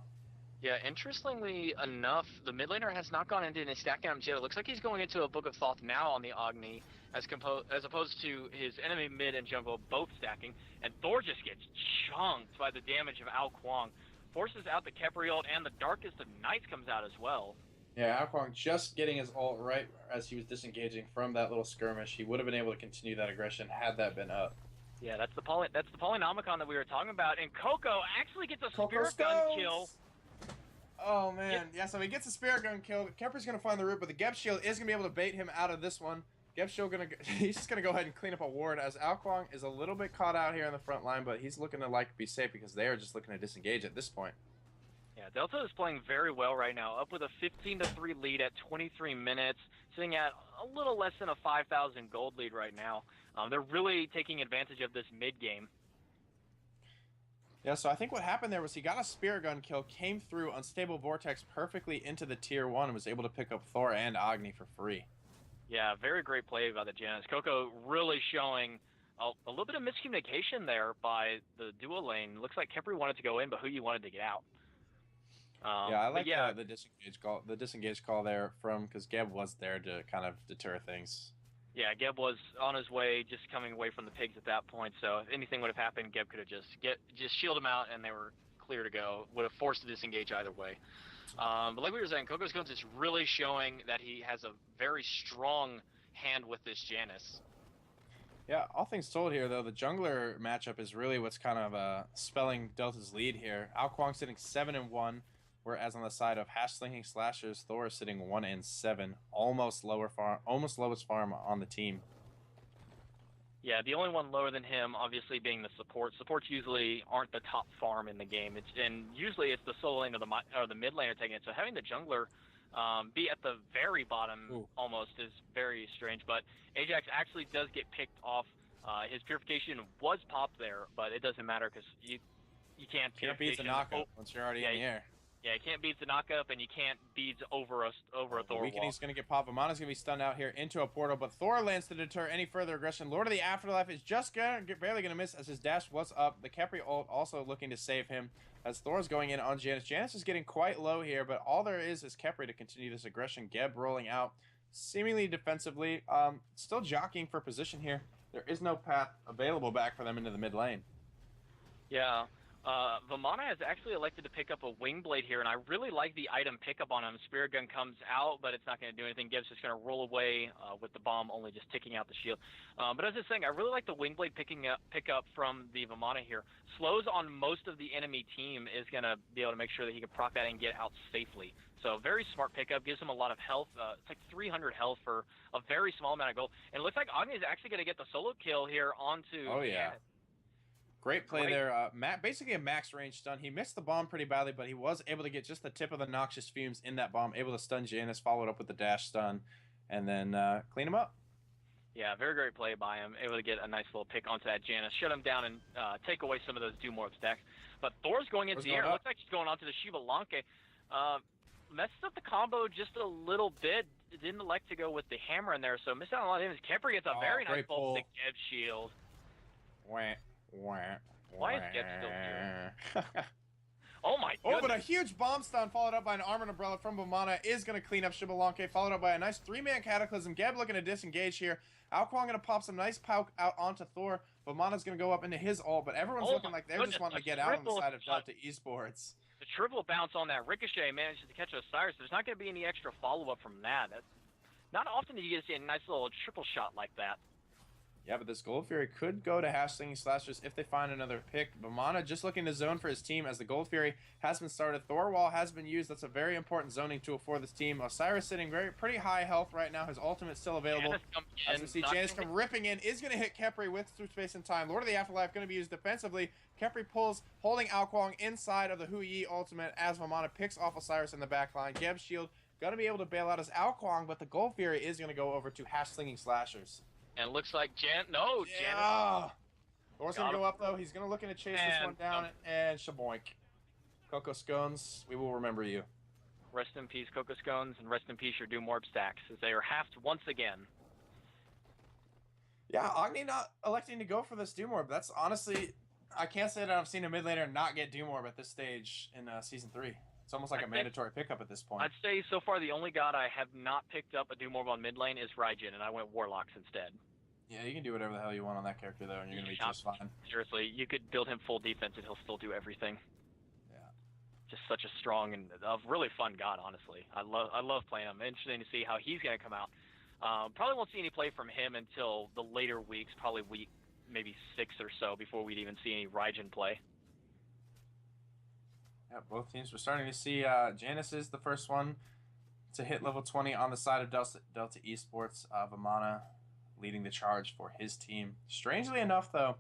Yeah, interestingly enough, the mid laner has not gone into any stack items yet. It looks like he's going into a Book of Thoth now on the Agni, as opposed to his enemy mid and jungle both stacking. And Thor just gets chunked by the damage of Ao Kuang. Forces out the Kepriel, and the Darkest of Nights comes out as well. Yeah, Ao Kuang just getting his ult right as he was disengaging from that little skirmish. He would have been able to continue that aggression had that been up. Yeah, that's the Polynomicon that we were talking about. And Coco actually gets a Spirit Gun kill. Oh, man. Yeah, so he gets a Spirit Gun kill. Kepri's going to find the root, but the Geb Shield is going to be able to bait him out of this one. Geb Shield he's just going to go ahead and clean up a ward as Ao Kuang is a little bit caught out here in the front line, but he's looking to be safe because they are just looking to disengage at this point. Yeah, Delta is playing very well right now, up with a 15-3 lead at 23 minutes, sitting at a little less than a 5,000 gold lead right now. They're really taking advantage of this mid game. Yeah, so I think what happened there was he got a Spirit Gun kill, came through Unstable Vortex perfectly into the Tier 1, and was able to pick up Thor and Agni for free. Yeah, very great play by the Janus. Coco really showing a little bit of miscommunication there by the duo lane. Looks like Kepri wanted to go in, but Hu Yi wanted to get out. Yeah, I like the disengage call there because Geb was there to kind of deter things. Yeah, Geb was on his way, just coming away from the pigs at that point. So if anything would have happened, Geb could have just shield him out, and they were clear to go. Would have forced to disengage either way. But like we were saying, Coco's Guns is really showing that he has a very strong hand with this Janus. Yeah, all things told here, though, the jungler matchup is really what's kind of spelling Delta's lead here. Ao Kuang sitting 7-1, whereas on the side of Slinging Slashers, Thor is sitting 1-7, almost lowest farm on the team. Yeah, the only one lower than him, obviously, being the support. Supports usually aren't the top farm in the game, and usually it's the solo lane or the mid laner taking it. So having the jungler be at the very bottom almost is very strange. But Ajax actually does get picked off. His purification was popped there, but it doesn't matter because you can't beat the knockup once you're already in the air. Yeah, you can't beat the knockup, and you can't beat over a Thor wall. Weakening's going to get popped. Vamana's going to be stunned out here into a portal, but Thor lands to deter any further aggression. Lord of the Afterlife is just barely going to miss as his dash was up. The Kepri ult also looking to save him as Thor's going in on Janus. Janus is getting quite low here, but all there is Kepri to continue this aggression. Geb rolling out seemingly defensively. Still jockeying for position here. There is no path available back for them into the mid lane. Yeah. Vamana has actually elected to pick up a Wing Blade here, and I really like the item pickup on him. Spirit Gun comes out, but it's not going to do anything. Geb's just going to roll away with the bomb, only just ticking out the shield. But as I was saying, I really like the Wing Blade pickup from the Vamana here. Slows on most of the enemy team is going to be able to make sure that he can proc that and get out safely. So very smart pickup, gives him a lot of health. It's like 300 health for a very small amount of gold. And it looks like Agni is actually going to get the solo kill here onto... Oh, yeah. Great play there. Basically a max range stun. He missed the bomb pretty badly, but he was able to get just the tip of the noxious fumes in that bomb, able to stun Janus, followed up with the dash stun, and then clean him up. Yeah, very great play by him. Able to get a nice little pick onto that Janus, shut him down, and take away some of those Doom Orb stacks. But Thor's going into the air. Looks like he's going onto the Shiva Lanke. Messes up the combo just a little bit. Didn't elect to go with the hammer in there, so missed out on a lot of damage. Kemper gets a very nice bolt stick Geb shield. Wah, wah. Why is Geb still here? Oh my goodness. Oh, but a huge bomb stun followed up by an armored umbrella from Bomana is going to clean up Shiba Lanke, followed up by a nice 3-man cataclysm. Geb looking to disengage here. Alquang going to pop some nice poke out onto Thor. Bomana's going to go up into his ult, but everyone's looking like they're just wanting to get out on the side of Delta Esports. The triple bounce on that Ricochet manages to catch Osiris. There's not going to be any extra follow-up from that. That's not often that you get to see a nice little triple shot like that. Yeah, but this Gold Fury could go to Hash Slinging Slashers if they find another pick. Bomana just looking to zone for his team as the Gold Fury has been started. Thor Wall has been used. That's a very important zoning tool for this team. Osiris sitting pretty high health right now. His ultimate's still available. As we see Janus come ripping in, is going to hit Kepri with through space and time. Lord of the Afterlife going to be used defensively. Kepri pulls, holding Alquang inside of the Hu Yi ultimate as Bomana picks off Osiris in the backline. Geb's shield going to be able to bail out his Alquang, but the Gold Fury is going to go over to Hash Slinging Slashers. And it looks like Janus. Thor's going to go up, though. He's going to look to chase this one down, and shaboink. Coco Scones, we will remember you. Rest in peace, Coco Scones, and rest in peace your Doom Orb stacks, as they are halved once again. Yeah, Agni not electing to go for this Doom Orb. That's honestly, I can't say that I've seen a mid laner not get Doom Orb at this stage in Season 3. It's almost like a mandatory pickup at this point. I'd say so far the only god I have not picked up a Doom Orb on mid lane is Raijin, and I went Warlocks instead. Yeah, you can do whatever the hell you want on that character, though, and you're going to be just fine. Seriously, you could build him full defense and he'll still do everything. Yeah. Just such a strong and really fun god, honestly. I love playing him. Interesting to see how he's going to come out. Probably won't see any play from him until the later weeks, probably week maybe 6 or so, before we'd even see any Raijin play. Yeah, both teams. We're starting to see Janus is the first one to hit level 20 on the side of Delta Esports. Vamana leading the charge for his team. Strangely enough, though,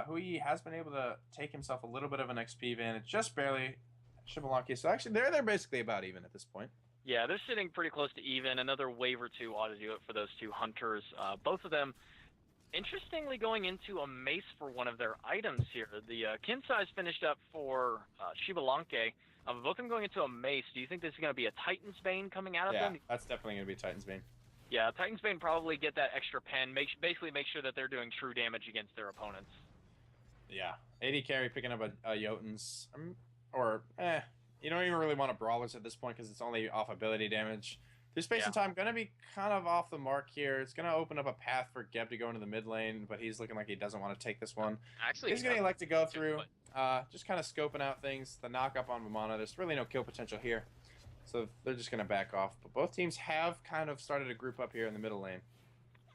Hui has been able to take himself a little bit of an XP advantage, just barely. Shibalanki. So actually, they're basically about even at this point. Yeah, they're sitting pretty close to even. Another wave or two ought to do it for those two hunters. Both of them, interestingly, going into a mace for one of their items here. The Kinsai's finished up for Shibalanke. Both of them going into a mace. Do you think this is going to be a Titan's Bane coming out of them? Yeah, that's definitely going to be Titan's Bane. Yeah, Titan's Bane probably get that extra pen. Basically make sure that they're doing true damage against their opponents. Yeah, AD carry picking up a Jotun's. You don't even really want a Brawlers at this point because it's only off ability damage. Through space and time, going to be kind of off the mark here. It's going to open up a path for Geb to go into the mid lane, but he's looking like he doesn't want to take this one. Actually, he's going to like to go through, just kind of scoping out things. The knock up on Vamana, there's really no kill potential here. So they're just going to back off. But both teams have kind of started to group up here in the middle lane.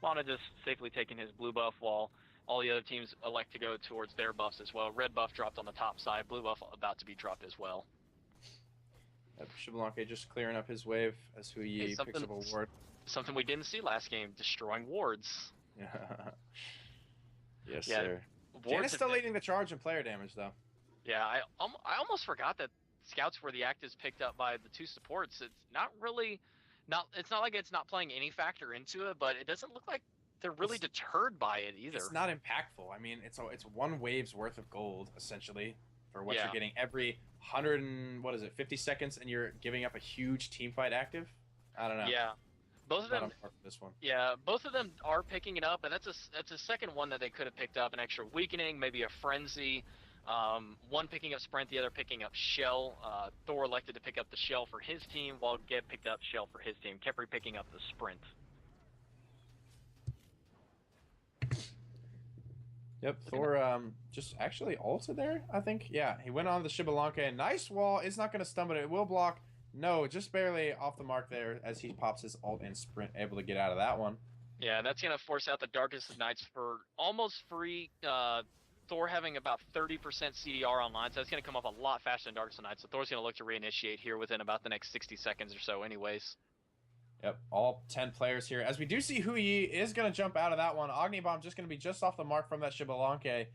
Vamana just safely taking his blue buff while all the other teams elect to go towards their buffs as well. Red buff dropped on the top side. Blue buff about to be dropped as well. Shibalanke just clearing up his wave as Hui Yi picks up a ward. Something we didn't see last game, destroying wards. Yes, sir. Janus still leading the charge in player damage, though. Yeah, I almost forgot that scouts were the actives picked up by the two supports. It's not like it's not playing any factor into it, but it doesn't look like they're really deterred by it either. It's not impactful. I mean, it's one wave's worth of gold, essentially, for what you're getting every 50 seconds, and you're giving up a huge team fight active. I don't know. Yeah, both of them. This one. Yeah, both of them are picking it up, and that's a second one that they could have picked up. An extra weakening, maybe a frenzy. One picking up sprint, the other picking up shell. Thor elected to pick up the shell for his team, while Geb picked up shell for his team. Kepri picking up the sprint. Yep, Thor just actually ulted there, I think. Yeah, he went on the Shibalanke. Nice wall. It's not going to stun, but it will block. No, just barely off the mark there as he pops his ult and sprint, able to get out of that one. Yeah, that's going to force out the Darkest of Nights for almost free. Thor having about 30% CDR online, so that's going to come up a lot faster than Darkest of Nights. So Thor's going to look to reinitiate here within about the next 60 seconds or so anyways. Yep, all 10 players here. As we do see Hui Yi is going to jump out of that one. Agni Bomb just going to be just off the mark from that Shibalanke.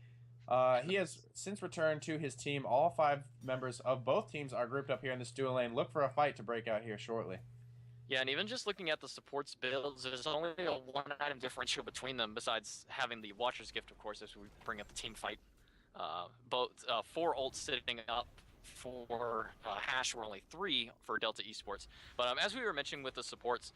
He has since returned to his team. All 5 members of both teams are grouped up here in this dual lane. Look for a fight to break out here shortly. Yeah, and even just looking at the supports builds, there's only a 1-item differential between them, besides having the Watcher's Gift, of course, as we bring up the team fight. Both 4 ults sitting up for Hash were only 3 for Delta Esports. But as we were mentioning with the supports,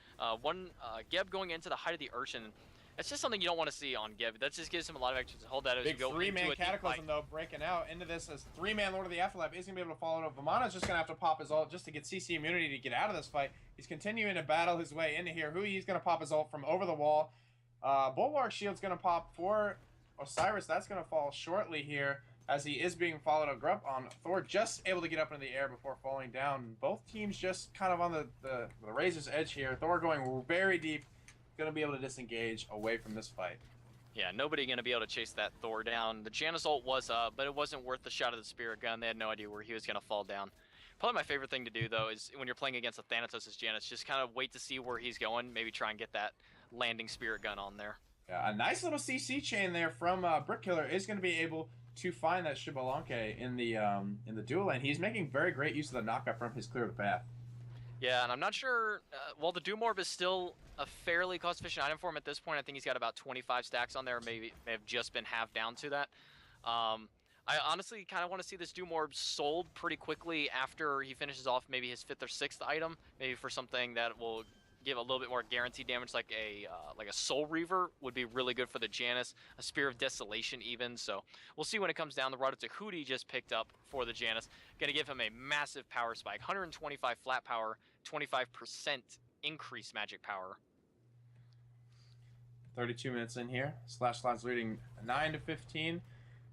Geb going into the height of the Urchin, that's just something you don't want to see on Geb. That just gives him a lot of extra to hold that as Big you go 3-man Cataclysm, though, breaking out into this as 3-man Lord of the Afterlife is going to be able to follow it up. Vamana's just going to have to pop his ult just to get CC immunity to get out of this fight. He's continuing to battle his way into here. He's going to pop his ult from over the wall. Bulwark Shield's going to pop for Osiris. That's going to fall shortly here as he is being followed up on. Thor just able to get up into the air before falling down. Both teams just kind of on the razor's edge here. Thor going very deep. Going to be able to disengage away from this fight. Yeah, nobody going to be able to chase that Thor down. The Janus ult was up, but it wasn't worth the shot of the Spirit Gun. They had no idea where he was going to fall down. Probably my favorite thing to do, though, is when you're playing against a Thanatos' Janus, just kind of wait to see where he's going, maybe try and get that landing Spirit Gun on there. Yeah, a nice little CC chain there from Brick Killer is going to be able to find that Shibalanke in the dual lane. He's making very great use of the knockup from his clear of the path. Yeah, and I'm not sure, well, the Doom Orb is still a fairly cost-efficient item for him at this point. I think he's got about 25 stacks on there, may have just been halved down to that. I honestly kind of want to see this Doom Orb sold pretty quickly after he finishes off maybe his 5th or 6th item, maybe for something that will give a little bit more guaranteed damage, like a Soul Reaver would be really good for the Janus, a Spear of Desolation even. So we'll see when it comes down. The Rod of Tahuti just picked up for the Janus, going to give him a massive power spike, 125 flat power, 25% increased magic power. 32 minutes in here. Slashline's leading 9-15.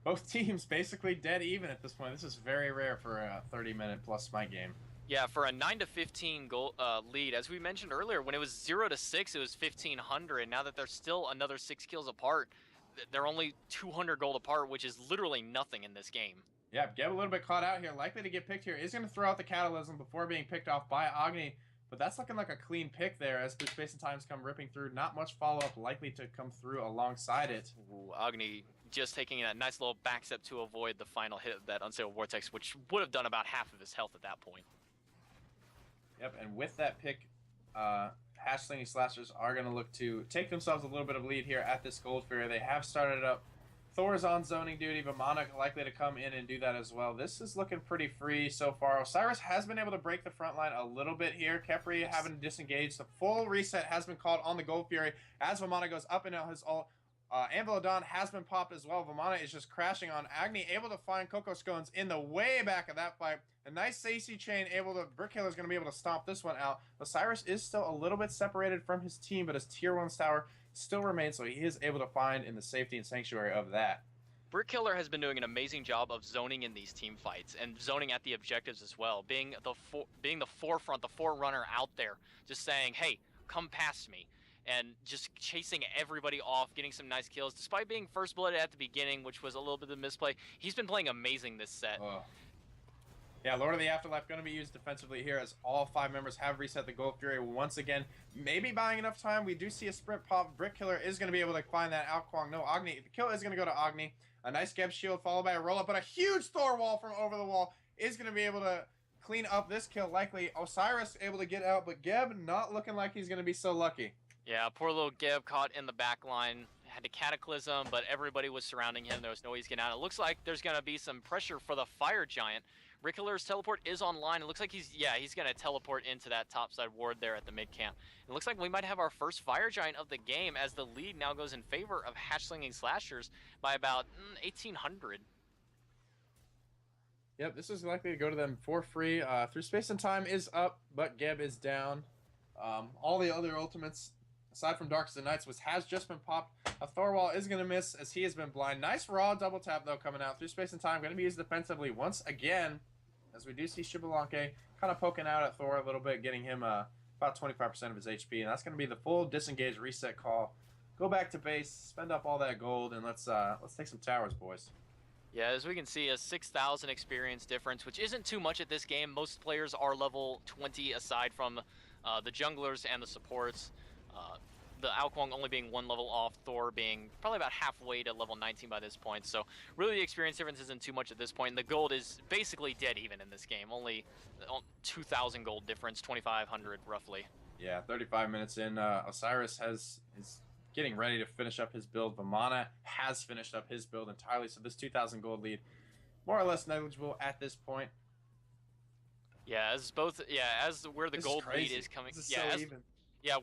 Both teams basically dead even at this point. This is very rare for a 30-minute plus Smite game. Yeah, for a 9-15 goal lead, as we mentioned earlier, when it was 0-6, it was 1,500. Now that they're still another 6 kills apart, they're only 200 gold apart, which is literally nothing in this game. Yeah, Geb a little bit caught out here. Likely to get picked here. Is going to throw out the Catalysm before being picked off by Agni. But that's looking like a clean pick there as the space and times come ripping through. Not much follow-up likely to come through alongside it. Ooh, Agni just taking that nice little back step to avoid the final hit of that Unstable Vortex, which would have done about half of his health at that point. Yep, and with that pick, Hash Slinging Slashers are going to look to take themselves a little bit of lead here at this Gold Fair. They have started it up. Thor's on zoning duty, Vamana likely to come in and do that as well. This is looking pretty free so far. Osiris has been able to break the front line a little bit here. Kepri having to disengage. The full reset has been called on the Gold Fury as Vamana goes up and out his ult. Anvilodon has been popped as well. Vamana is just crashing on Agni, able to find Coco Scones in the way back of that fight. A nice CC chain able to... Brick Killer's going to be able to stomp this one out. Osiris is still a little bit separated from his team, but his tier 1 tower still remains, so he is able to find in the safety and sanctuary of that. Brick Killer has been doing an amazing job of zoning in these team fights and zoning at the objectives as well, being the forefront, the forerunner out there, just saying, hey, come past me. And just chasing everybody off, getting some nice kills. Despite being first blooded at the beginning, which was a little bit of a misplay, he's been playing amazing this set. Oh. Yeah, Lord of the Afterlife going to be used defensively here as all 5 members have reset the Gold Fury once again. Maybe buying enough time. We do see a sprint pop. Brick Killer is going to be able to find that out Kwong. No, Agni. The kill is going to go to Agni. A nice Geb shield followed by a roll up, but a huge Thor wall from over the wall is going to be able to clean up this kill likely. Osiris able to get out, but Geb not looking like he's going to be so lucky. Yeah, poor little Geb caught in the back line. Had to Cataclysm, but everybody was surrounding him. There was no way he's getting out. It looks like there's going to be some pressure for the Fire Giant. Brick Killer's teleport is online. It looks like he's going to teleport into that topside ward there at the mid camp. It looks like we might have our first Fire Giant of the game as the lead now goes in favor of Hash Slinging Slashers by about 1,800. Yep, this is likely to go to them for free. Through Space and Time is up, but Geb is down. All the other ultimates, aside from Darkest of the Nights, which has just been popped. A Thorwall is going to miss as he has been blind. Nice raw double tap, though, coming out. Through Space and Time, going to be used defensively once again, as we do see Shibalanke kind of poking out at Thor a little bit, getting him about 25% of his HP, and that's going to be the full disengage reset call. Go back to base, spend up all that gold, and let's take some towers, boys. Yeah, as we can see, a 6,000 experience difference, which isn't too much at this game. Most players are level 20 aside from the junglers and the supports. the Alkwong only being 1 level off, Thor being probably about halfway to level 19 by this point. So really the experience difference isn't too much at this point. And the gold is basically dead even in this game. Only 2,000 gold difference, 2,500 roughly. Yeah, 35 minutes in, Osiris is getting ready to finish up his build. Vamana has finished up his build entirely, so this 2,000 gold lead more or less negligible at this point. Yeah, as where the gold lead is coming.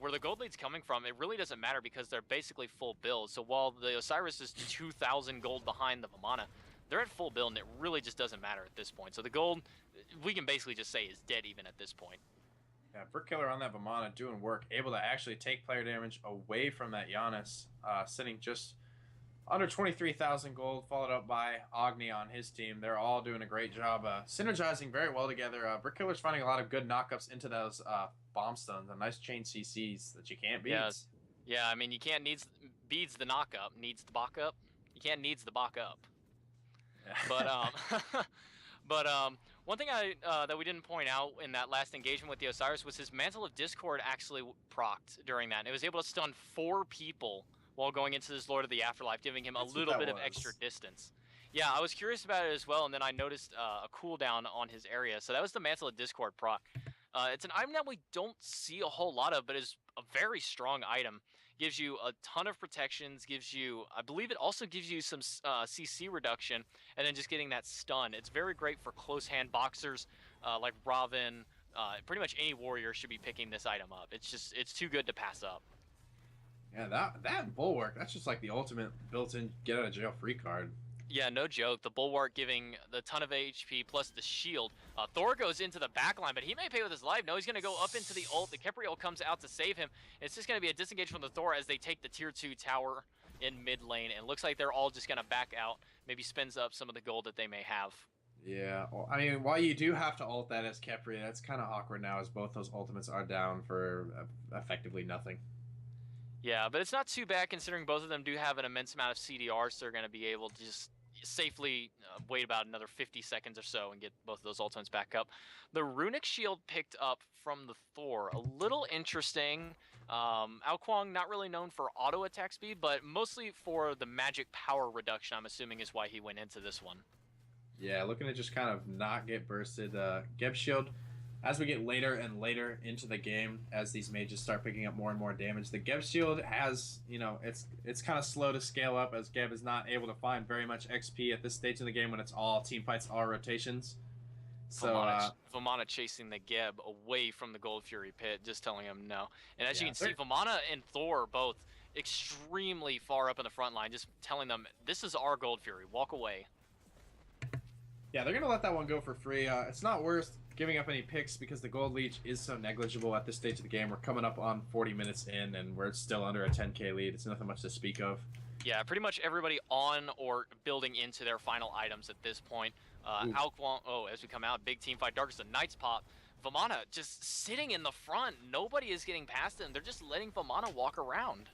Where the gold lead's coming from, it really doesn't matter because they're basically full build. So while the Osiris is 2,000 gold behind the Vamana, they're at full build, and it really just doesn't matter at this point. So the gold, we can basically just say, is dead even at this point. Yeah, Brick Killer on that Vamana doing work, able to actually take player damage away from that Giannis, sitting just under 23,000 gold, followed up by Agni on his team. They're all doing a great job, synergizing very well together. Brick Killer's finding a lot of good knockups into those bomb stuns, a nice chain CCs that you can't beat. Yeah, I mean, you can't beats the knockup, needs the bok up. You can't needs the bok up. Yeah. But one thing that we didn't point out in that last engagement with the Osiris was his Mantle of Discord actually procced during that. And it was able to stun 4 people while going into this Lord of the Afterlife, giving him a little bit of extra distance. Yeah, I was curious about it as well, and then I noticed a cooldown on his area. So that was the Mantle of Discord proc. It's an item that we don't see a whole lot of, but is a very strong item. Gives you a ton of protections, I believe it also gives you some CC reduction, and then just getting that stun. It's very great for close hand boxers like Robin. Pretty much any warrior should be picking this item up. It's too good to pass up. Yeah, that Bulwark, that's just like the ultimate built-in get out of jail free card. Yeah, no joke. The Bulwark giving the ton of HP plus the shield. Thor goes into the backline, but he may pay with his life. No, he's going to go up into the ult. The Khepri ult comes out to save him. It's just going to be a disengage from the Thor as they take the tier 2 tower in mid lane. And it looks like they're all just going to back out. Maybe spends up some of the gold that they may have. Yeah, well, I mean, while you do have to ult that as Khepri, that's kind of awkward now as both those ultimates are down for effectively nothing. Yeah, but it's not too bad considering both of them do have an immense amount of CDR, so they're going to be able to just safely wait about another 50 seconds or so and get both of those ultimates back up. The Runic Shield picked up from the Thor. A little interesting. Alkwong, not really known for auto attack speed, but mostly for the magic power reduction, I'm assuming is why he went into this one. Yeah, looking to just kind of not get bursted. Geb Shield, as we get later and later into the game, as these mages start picking up more and more damage, the Geb Shield has, it's kind of slow to scale up as Geb is not able to find very much XP at this stage in the game when it's all team fights, all rotations. So Vamana chasing the Geb away from the Gold Fury pit, just telling him no. And as you can see, Vamana and Thor both extremely far up in the front line, just telling them, this is our Gold Fury, walk away. Yeah, they're going to let that one go for free. It's not worth giving up any picks because the gold leech is so negligible at this stage of the game. We're coming up on 40 minutes in, and we're still under a 10k lead. It's nothing much to speak of. Yeah, pretty much everybody on or building into their final items at this point. Alkwong, as we come out, big team fight, Darkest of Nights pop. Vamana just sitting in the front. Nobody is getting past them. They're just letting Vamana walk around.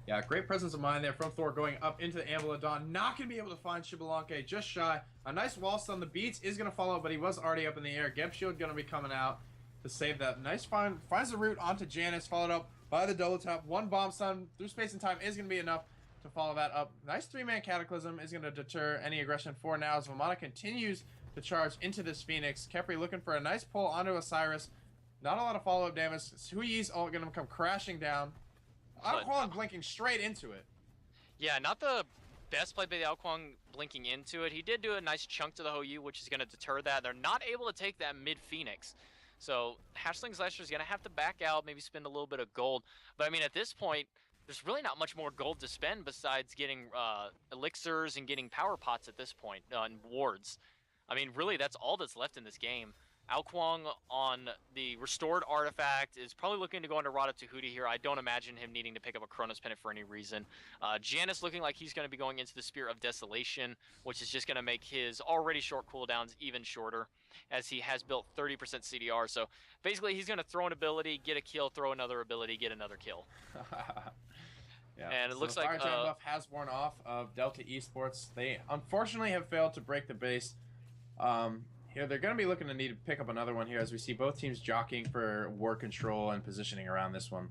Yeah, great presence of mind there from Thor going up into the Anvil of Dawn. Not going to be able to find Shibalanke, just shy. A nice wall stun. The Beats is going to follow, but he was already up in the air. Geb Shield going to be coming out to save that. Nice finds the route onto Janice, followed up by the double tap. One bomb stun through space and time is going to be enough to follow that up. Nice 3-man Cataclysm is going to deter any aggression for now as Vamana continues to charge into this Phoenix. Khepri looking for a nice pull onto Osiris. Not a lot of follow-up damage. Sui's ult going to come crashing down. Alkwong blinking straight into it. Yeah, not the best play by the Alkwong blinking into it. He did do a nice chunk to the Hou, which is going to deter that. They're not able to take that mid-Phoenix. So Hashling Slasher is going to have to back out, maybe spend a little bit of gold. But I mean, at this point, there's really not much more gold to spend besides getting elixirs and getting power pots at this point, and wards. I mean, really, that's all that's left in this game. Alkwong on the restored artifact is probably looking to go into Rada Tahuti here. I don't imagine him needing to pick up a Chronos Pennant for any reason. Janus looking like he's going to be going into the Spear of Desolation, which is just going to make his already short cooldowns even shorter, as he has built 30% CDR. So basically, he's going to throw an ability, get a kill, throw another ability, get another kill. Yeah. And it looks like the Fire buff has worn off of Delta Esports. They unfortunately have failed to break the base. Here, they're going to be looking to need to pick up another one here as we see both teams jockeying for war control and positioning around this one.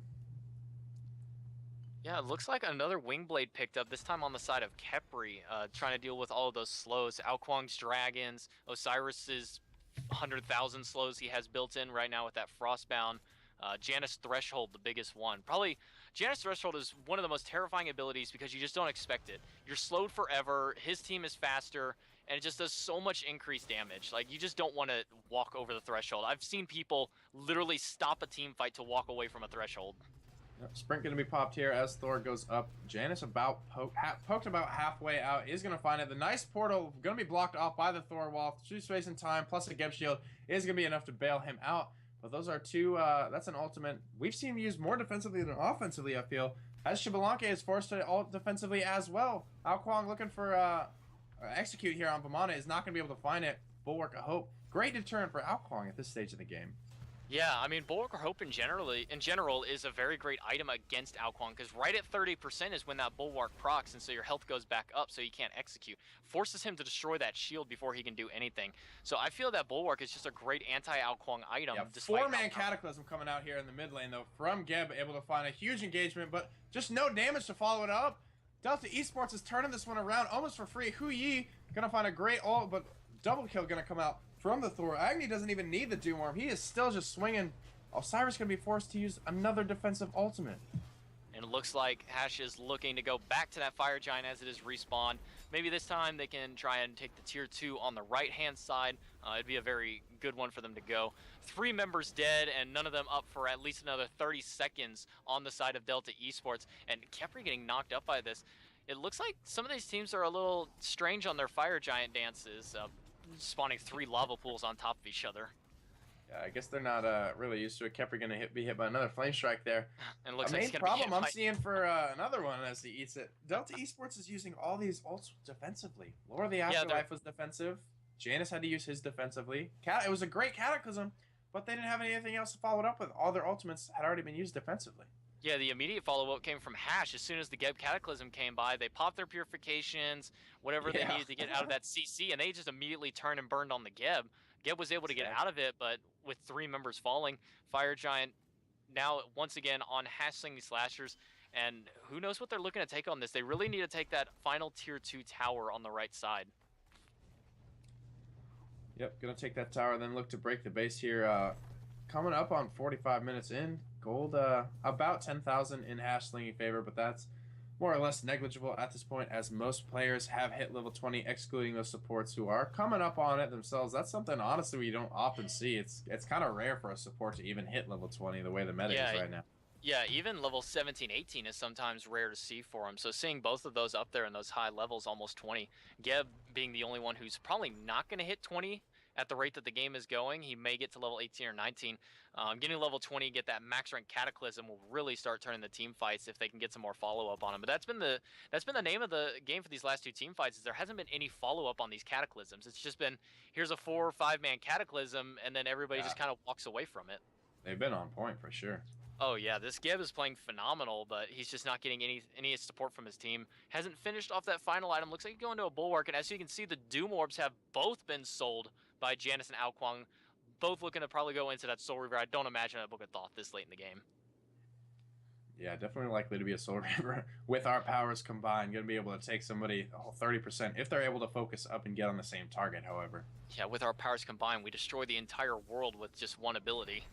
Yeah, it looks like another Wingblade picked up, this time on the side of Khepri, trying to deal with all of those slows. Ao Kuang's Dragons, Osiris's 100,000 slows he has built in right now with that Frostbound. Janus Threshold, the biggest one. Probably, Janus Threshold is one of the most terrifying abilities because you just don't expect it. You're slowed forever, his team is faster, and it just does so much increased damage. Like, you just don't want to walk over the threshold. I've seen people literally stop a team fight to walk away from a threshold. Yep, Sprint going to be popped here as Thor goes up. Janus about poked about halfway out. Is going to find it. The nice portal going to be blocked off by the Thor wall. 2 space and time plus a Geb shield is going to be enough to bail him out. But those are two. That's an ultimate. We've seen him used more defensively than offensively, I feel. As Xbalanque is forced to ult defensively as well. Ao Kuang looking for execute here on Vamana is not going to be able to find it. Bulwark of Hope. Great deterrent for Ao Kuang at this stage of the game. Yeah, I mean, Bulwark of Hope in general is a very great item against Ao Kuang, because right at 30% is when that Bulwark procs, and so your health goes back up so you can't execute. Forces him to destroy that shield before he can do anything. So I feel that Bulwark is just a great anti-Ao Kuang item. Yeah, 4-man Cataclysm coming out here in the mid lane, though, from Geb, able to find a huge engagement, but just no damage to follow it up. Delta Esports is turning this one around almost for free. Hu Yi gonna find a great ult, but double kill gonna come out from the Thor. Agni doesn't even need the Doom Worm. He is still just swinging. Osiris going to be forced to use another defensive ultimate. And it looks like Hash is looking to go back to that Fire Giant as it is respawned. Maybe this time they can try and take the tier 2 on the right-hand side. It'd be a very good one for them to go. 3 members dead, and none of them up for at least another 30 seconds on the side of Delta Esports. And Khepri getting knocked up by this. It looks like some of these teams are a little strange on their Fire Giant dances. Spawning 3 lava pools on top of each other. Yeah, I guess they're not really used to it. Khepri gonna be hit by another flame strike there. And it looks a like main problem I'm seeing for another one as he eats it. Delta Esports is using all these ults defensively. Lord of the Afterlife was defensive. Janus had to use his defensively. It was a great Cataclysm, but they didn't have anything else to follow it up with. All their ultimates had already been used defensively. Yeah, the immediate follow-up came from Hash. As soon as the Geb Cataclysm came by, they popped their purifications, whatever they needed to get out of that CC, and they just immediately turned and burned on the Geb. Geb was able to get out of it, but with 3 members falling, Fire Giant now once again on Hash Slinging Slashers, and who knows what they're looking to take on this. They really need to take that final tier 2 tower on the right side. Yep, gonna take that tower, then look to break the base here. Coming up on 45 minutes in. Gold, about 10,000 in Hash Slinging favor, but that's more or less negligible at this point, as most players have hit level 20, excluding those supports who are coming up on it themselves. That's something, honestly, we don't often see. It's kind of rare for a support to even hit level 20 the way the meta is right now. Yeah, even level 17, 18 is sometimes rare to see for him. So seeing both of those up there in those high levels, almost 20, Geb being the only one who's probably not going to hit 20 at the rate that the game is going. He may get to level 18 or 19. Getting level 20, get that max rank Cataclysm will really start turning the team fights if they can get some more follow up on him. But that's been the name of the game for these last 2 team fights, is there hasn't been any follow up on these Cataclysms. It's just been, here's a 4 or 5 man Cataclysm, and then everybody just kind of walks away from it. They've been on point for sure. Oh yeah, this Geb is playing phenomenal, but he's just not getting any support from his team. Hasn't finished off that final item. Looks like he's going to a Bulwark, and as you can see, the Doom Orbs have both been sold by Janus and Ao Kuang, both looking to probably go into that Soul Reaver. I don't imagine a Book of Thoth this late in the game. Yeah, definitely likely to be a Soul Reaver with our powers combined. Going to be able to take somebody a whole 30% if they're able to focus up and get on the same target, however. Yeah, with our powers combined, we destroy the entire world with just one ability.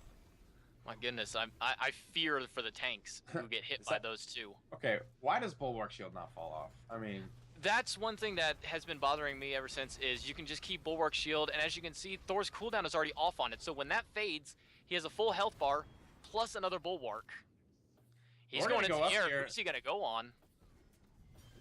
My goodness, I fear for the tanks who get hit by those 2. Okay, why does Bulwark Shield not fall off? I mean, that's one thing that has been bothering me ever since, is you can just keep Bulwark Shield, and as you can see, Thor's cooldown is already off on it. So when that fades, he has a full health bar plus another Bulwark. He's going into the air. Who's he going to go on?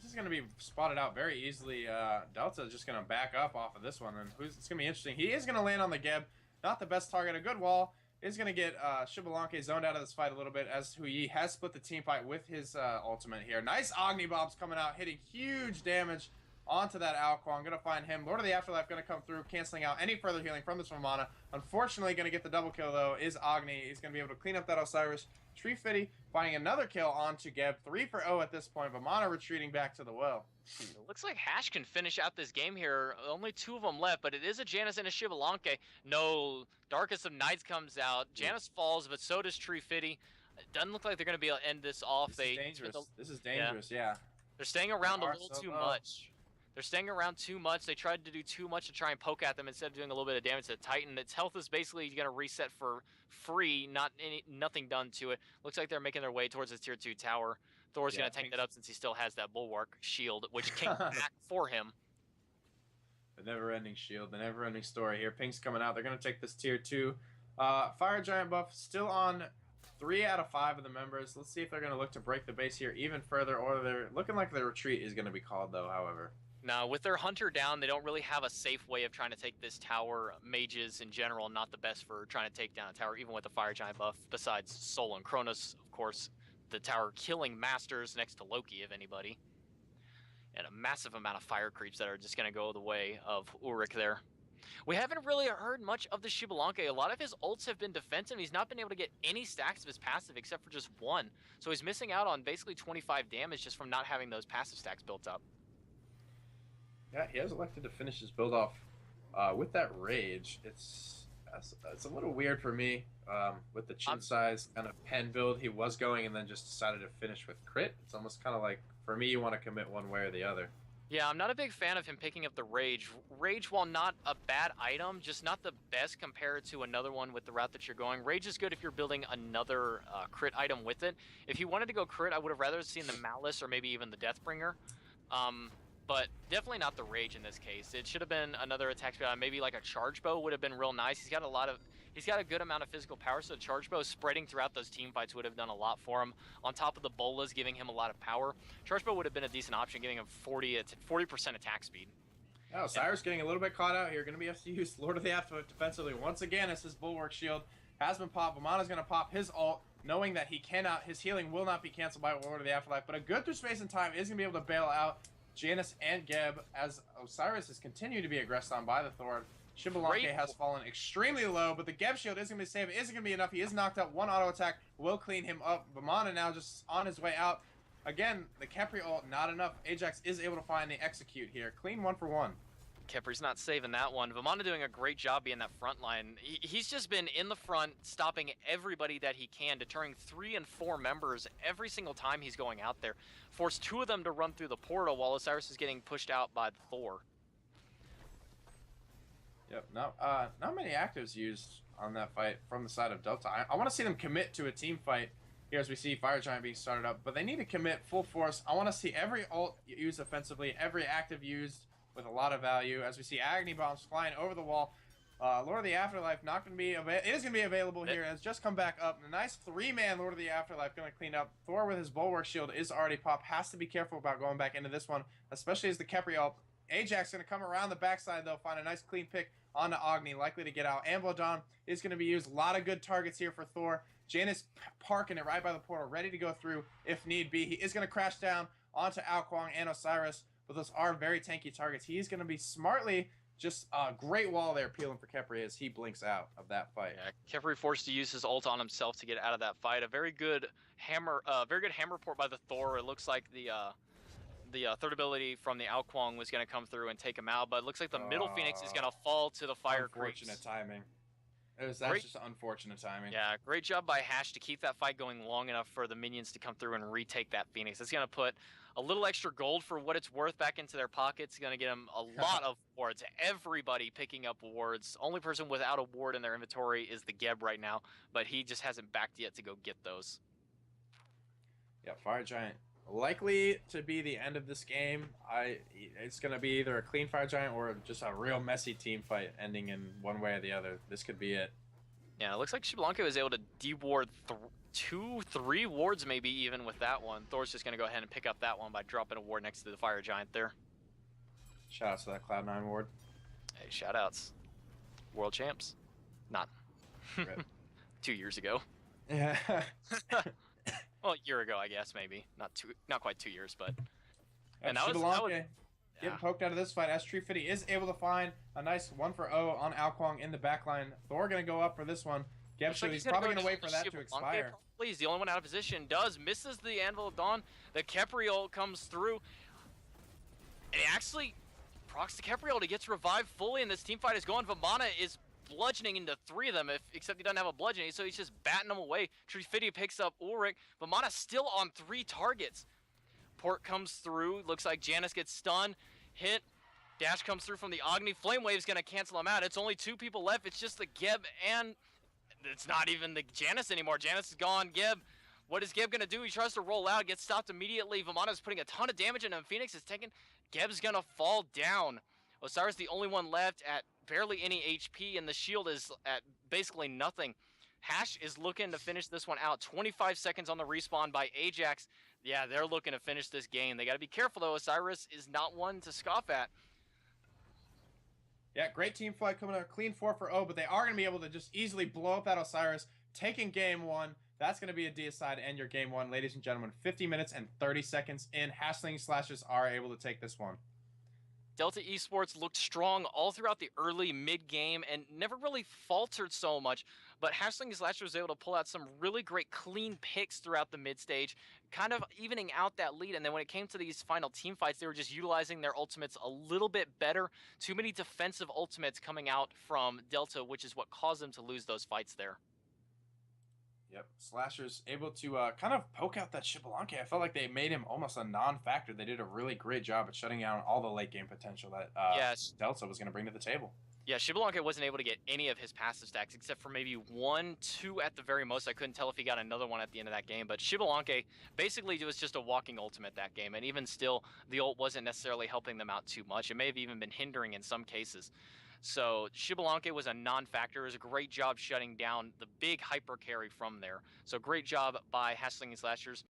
This is going to be spotted out very easily. Delta is just going to back up off of this one, and it's going to be interesting. He is going to land on the Geb. Not the best target. A good wall. Is going to get Xbalanque zoned out of this fight a little bit, as Hu Yi has split the team fight with his ultimate here. Nice Agni Bombs coming out, hitting huge damage onto that Ao Kuang. Going to find him. Lord of the Afterlife going to come through, canceling out any further healing from this Vamana. Unfortunately, going to get the double kill, though, is Agni. He's going to be able to clean up that Osiris. Tree Fitty finding another kill onto Geb. 3 for 0 at this point. Vamana retreating back to the well. It looks like Hash can finish out this game here. Only 2 of them left, but it is a Janus and a Xbalanque. No, Darkest of Nights comes out. Janus falls, but so does Tree Fitty. It doesn't look like they're going to be able to end this off. This is dangerous. This is dangerous, yeah. They're staying around a They are little so too low. much. They're staying around too much. They tried to do too much to try and poke at them instead of doing a little bit of damage to Titan. Its health is basically going to reset for free, nothing done to it. Looks like they're making their way towards the tier 2 tower. Thor's going to tank that up since he still has that bulwark shield, which came back for him. The never-ending shield, the never-ending story here. Pink's coming out. They're going to take this tier 2. Fire Giant buff still on 3 out of 5 of the members. Let's see if they're going to look to break the base here even further, or they're looking like the retreat is going to be called, though, however. Now, with their Hunter down, they don't really have a safe way of trying to take this tower. Mages, in general, not the best for trying to take down a tower, even with the Fire Giant buff, besides Sol and Kronos, of course. The tower killing Masters next to Loki, if anybody. And a massive amount of fire creeps that are just going to go the way of Ulrich there. We haven't really heard much of the Xbalanque. A lot of his ults have been defensive. He's not been able to get any stacks of his passive except for just one. So he's missing out on basically 25 damage just from not having those passive stacks built up. Yeah, he has elected to finish his build off with that rage. It's a little weird for me with the chin size kind of pen build he was going and then just decided to finish with crit. It's almost kind of like, for me, you want to commit one way or the other. Yeah, I'm not a big fan of him picking up the Rage. Rage, while not a bad item, just not the best compared to another one with the route that you're going. Rage is good if you're building another crit item with it. If you wanted to go crit, I would have rather seen the Malice or maybe even the Deathbringer. But definitely not the Rage in this case. It should have been another attack speed. Maybe like a Charge Bow would have been real nice. He's got a good amount of physical power, so Charge Bow spreading throughout those team fights would have done a lot for him. On top of the bolas giving him a lot of power, Charge Bow would have been a decent option, giving him 40% attack speed. Oh, Cyrus getting a little bit caught out here. Going to be have to use Lord of the Afterlife defensively once again as his Bulwark Shield has been popped. Vamana's going to pop his ult, knowing that his healing will not be canceled by Lord of the Afterlife, but a good through space and time is going to be able to bail out Janus and Geb as Osiris is continuing to be aggressed on by the Thor. Xbalanque has fallen extremely low, but the Geb shield isn't going to save it. Isn't going to be enough. He is knocked out. One auto attack will clean him up. Vamana now just on his way out. Again, the Khepri ult, not enough. Ajax is able to find the execute here. Clean 1 for 1. Khepri's not saving that one. Vamana doing a great job being that front line. He's just been in the front, stopping everybody that he can, deterring 3 and 4 members every single time he's going out there. Forced 2 of them to run through the portal while Osiris is getting pushed out by the Thor. Yep, not many actives used on that fight from the side of Delta. I want to see them commit to a team fight here as we see Fire Giant being started up, but they need to commit full force. I want to see every ult used offensively, every active used with a lot of value. As we see Agony Bombs flying over the wall. Lord of the Afterlife not going to be it is going to be available here. It's just come back up. A nice 3-man Lord of the Afterlife going to clean up. Thor with his Bulwark Shield is already popped. Has to be careful about going back into this one, especially as the Khepri ult. Ajax going to come around the backside though, find a nice clean pick onto Agni, likely to get out. Amblodon is going to be used. A lot of good targets here for Thor. Janus parking it right by the portal, ready to go through if need be. He is going to crash down onto Ao Kuang and Osiris, but those are very tanky targets. He's going to be smartly just a great wall there peeling for Khepri as he blinks out of that fight. Yeah, Khepri forced to use his ult on himself to get out of that fight. A very good hammer port by the Thor. It looks like the third ability from the Ao Kuang was going to come through and take him out, but it looks like the middle Phoenix is going to fall to the fire creeps. Unfortunate timing. That's just unfortunate timing. Yeah, great job by Hash to keep that fight going long enough for the minions to come through and retake that Phoenix. It's going to put a little extra gold for what it's worth back into their pockets. It's going to get them a lot of wards. Everybody picking up wards. Only person without a ward in their inventory is the Geb right now, but he just hasn't backed yet to go get those. Yeah, Fire Giant likely to be the end of this game. It's going to be either a clean Fire Giant or just a real messy team fight ending in one way or the other. This could be it. Yeah, it looks like Xbalanque was able to deward 2-3 wards maybe even with that one. Thor's just going to go ahead and pick up that one by dropping a ward next to the Fire Giant there. Shoutouts to that Cloud9 ward. Hey, shoutouts. World champs. Not. 2 years ago. Yeah. Well, a year ago, I guess, maybe. Not quite 2 years, but... And that was getting poked out of this fight as Tree Fitty is able to find a nice 1-for-0 on Ao Kuang in the backline. Thor going to go up for this one. He's probably going to wait for that to expire. He's the only one out of position. Misses the Anvil of Dawn. The Khepri ult comes through. And he actually procs the Khepri ult. He gets revived fully, and this team fight is going. Vamana is bludgeoning into 3 of them, except he doesn't have a bludgeoning, so he's just batting them away. Trifidi picks up Ulrich. Vamana's still on 3 targets. Port comes through. Looks like Janice gets stunned. Hit. Dash comes through from the Agni. Flame Wave's going to cancel him out. It's only 2 people left. It's just the Geb, and it's not even the Janice anymore. Janice is gone. Geb. What is Geb going to do? He tries to roll out, gets stopped immediately. Vamana's putting a ton of damage into him. Phoenix is taken. Geb's going to fall down. Osiris the only one left at barely any HP, and the shield is at basically nothing. Hash is looking to finish this one out. 25 seconds on the respawn by Ajax. Yeah, they're looking to finish this game. They got to be careful, though. Osiris is not one to scoff at. Yeah, great team fight coming out. Clean 4 for O, but they are going to be able to just easily blow up that Osiris. Taking game 1. That's going to be a deicide to end your game 1, ladies and gentlemen. 50 minutes and 30 seconds in. Hashling Slashers are able to take this one. Delta Esports looked strong all throughout the early mid-game and never really faltered so much, but Hashling Slasher was able to pull out some really great clean picks throughout the mid-stage, kind of evening out that lead, and then when it came to these final team fights, they were just utilizing their ultimates a little bit better. Too many defensive ultimates coming out from Delta, which is what caused them to lose those fights there. Yep, Slashers able to kind of poke out that Xbalanque. I felt like they made him almost a non-factor. They did a really great job at shutting down all the late-game potential that yes. Delta was going to bring to the table. Yeah, Xbalanque wasn't able to get any of his passive stacks except for maybe 1, 2 at the very most. I couldn't tell if he got another one at the end of that game, but Xbalanque basically was just a walking ultimate that game, and even still, the ult wasn't necessarily helping them out too much. It may have even been hindering in some cases. So Xbalanque was a non-factor. It was a great job shutting down the big hyper carry from there. So great job by Hashling and Slashers.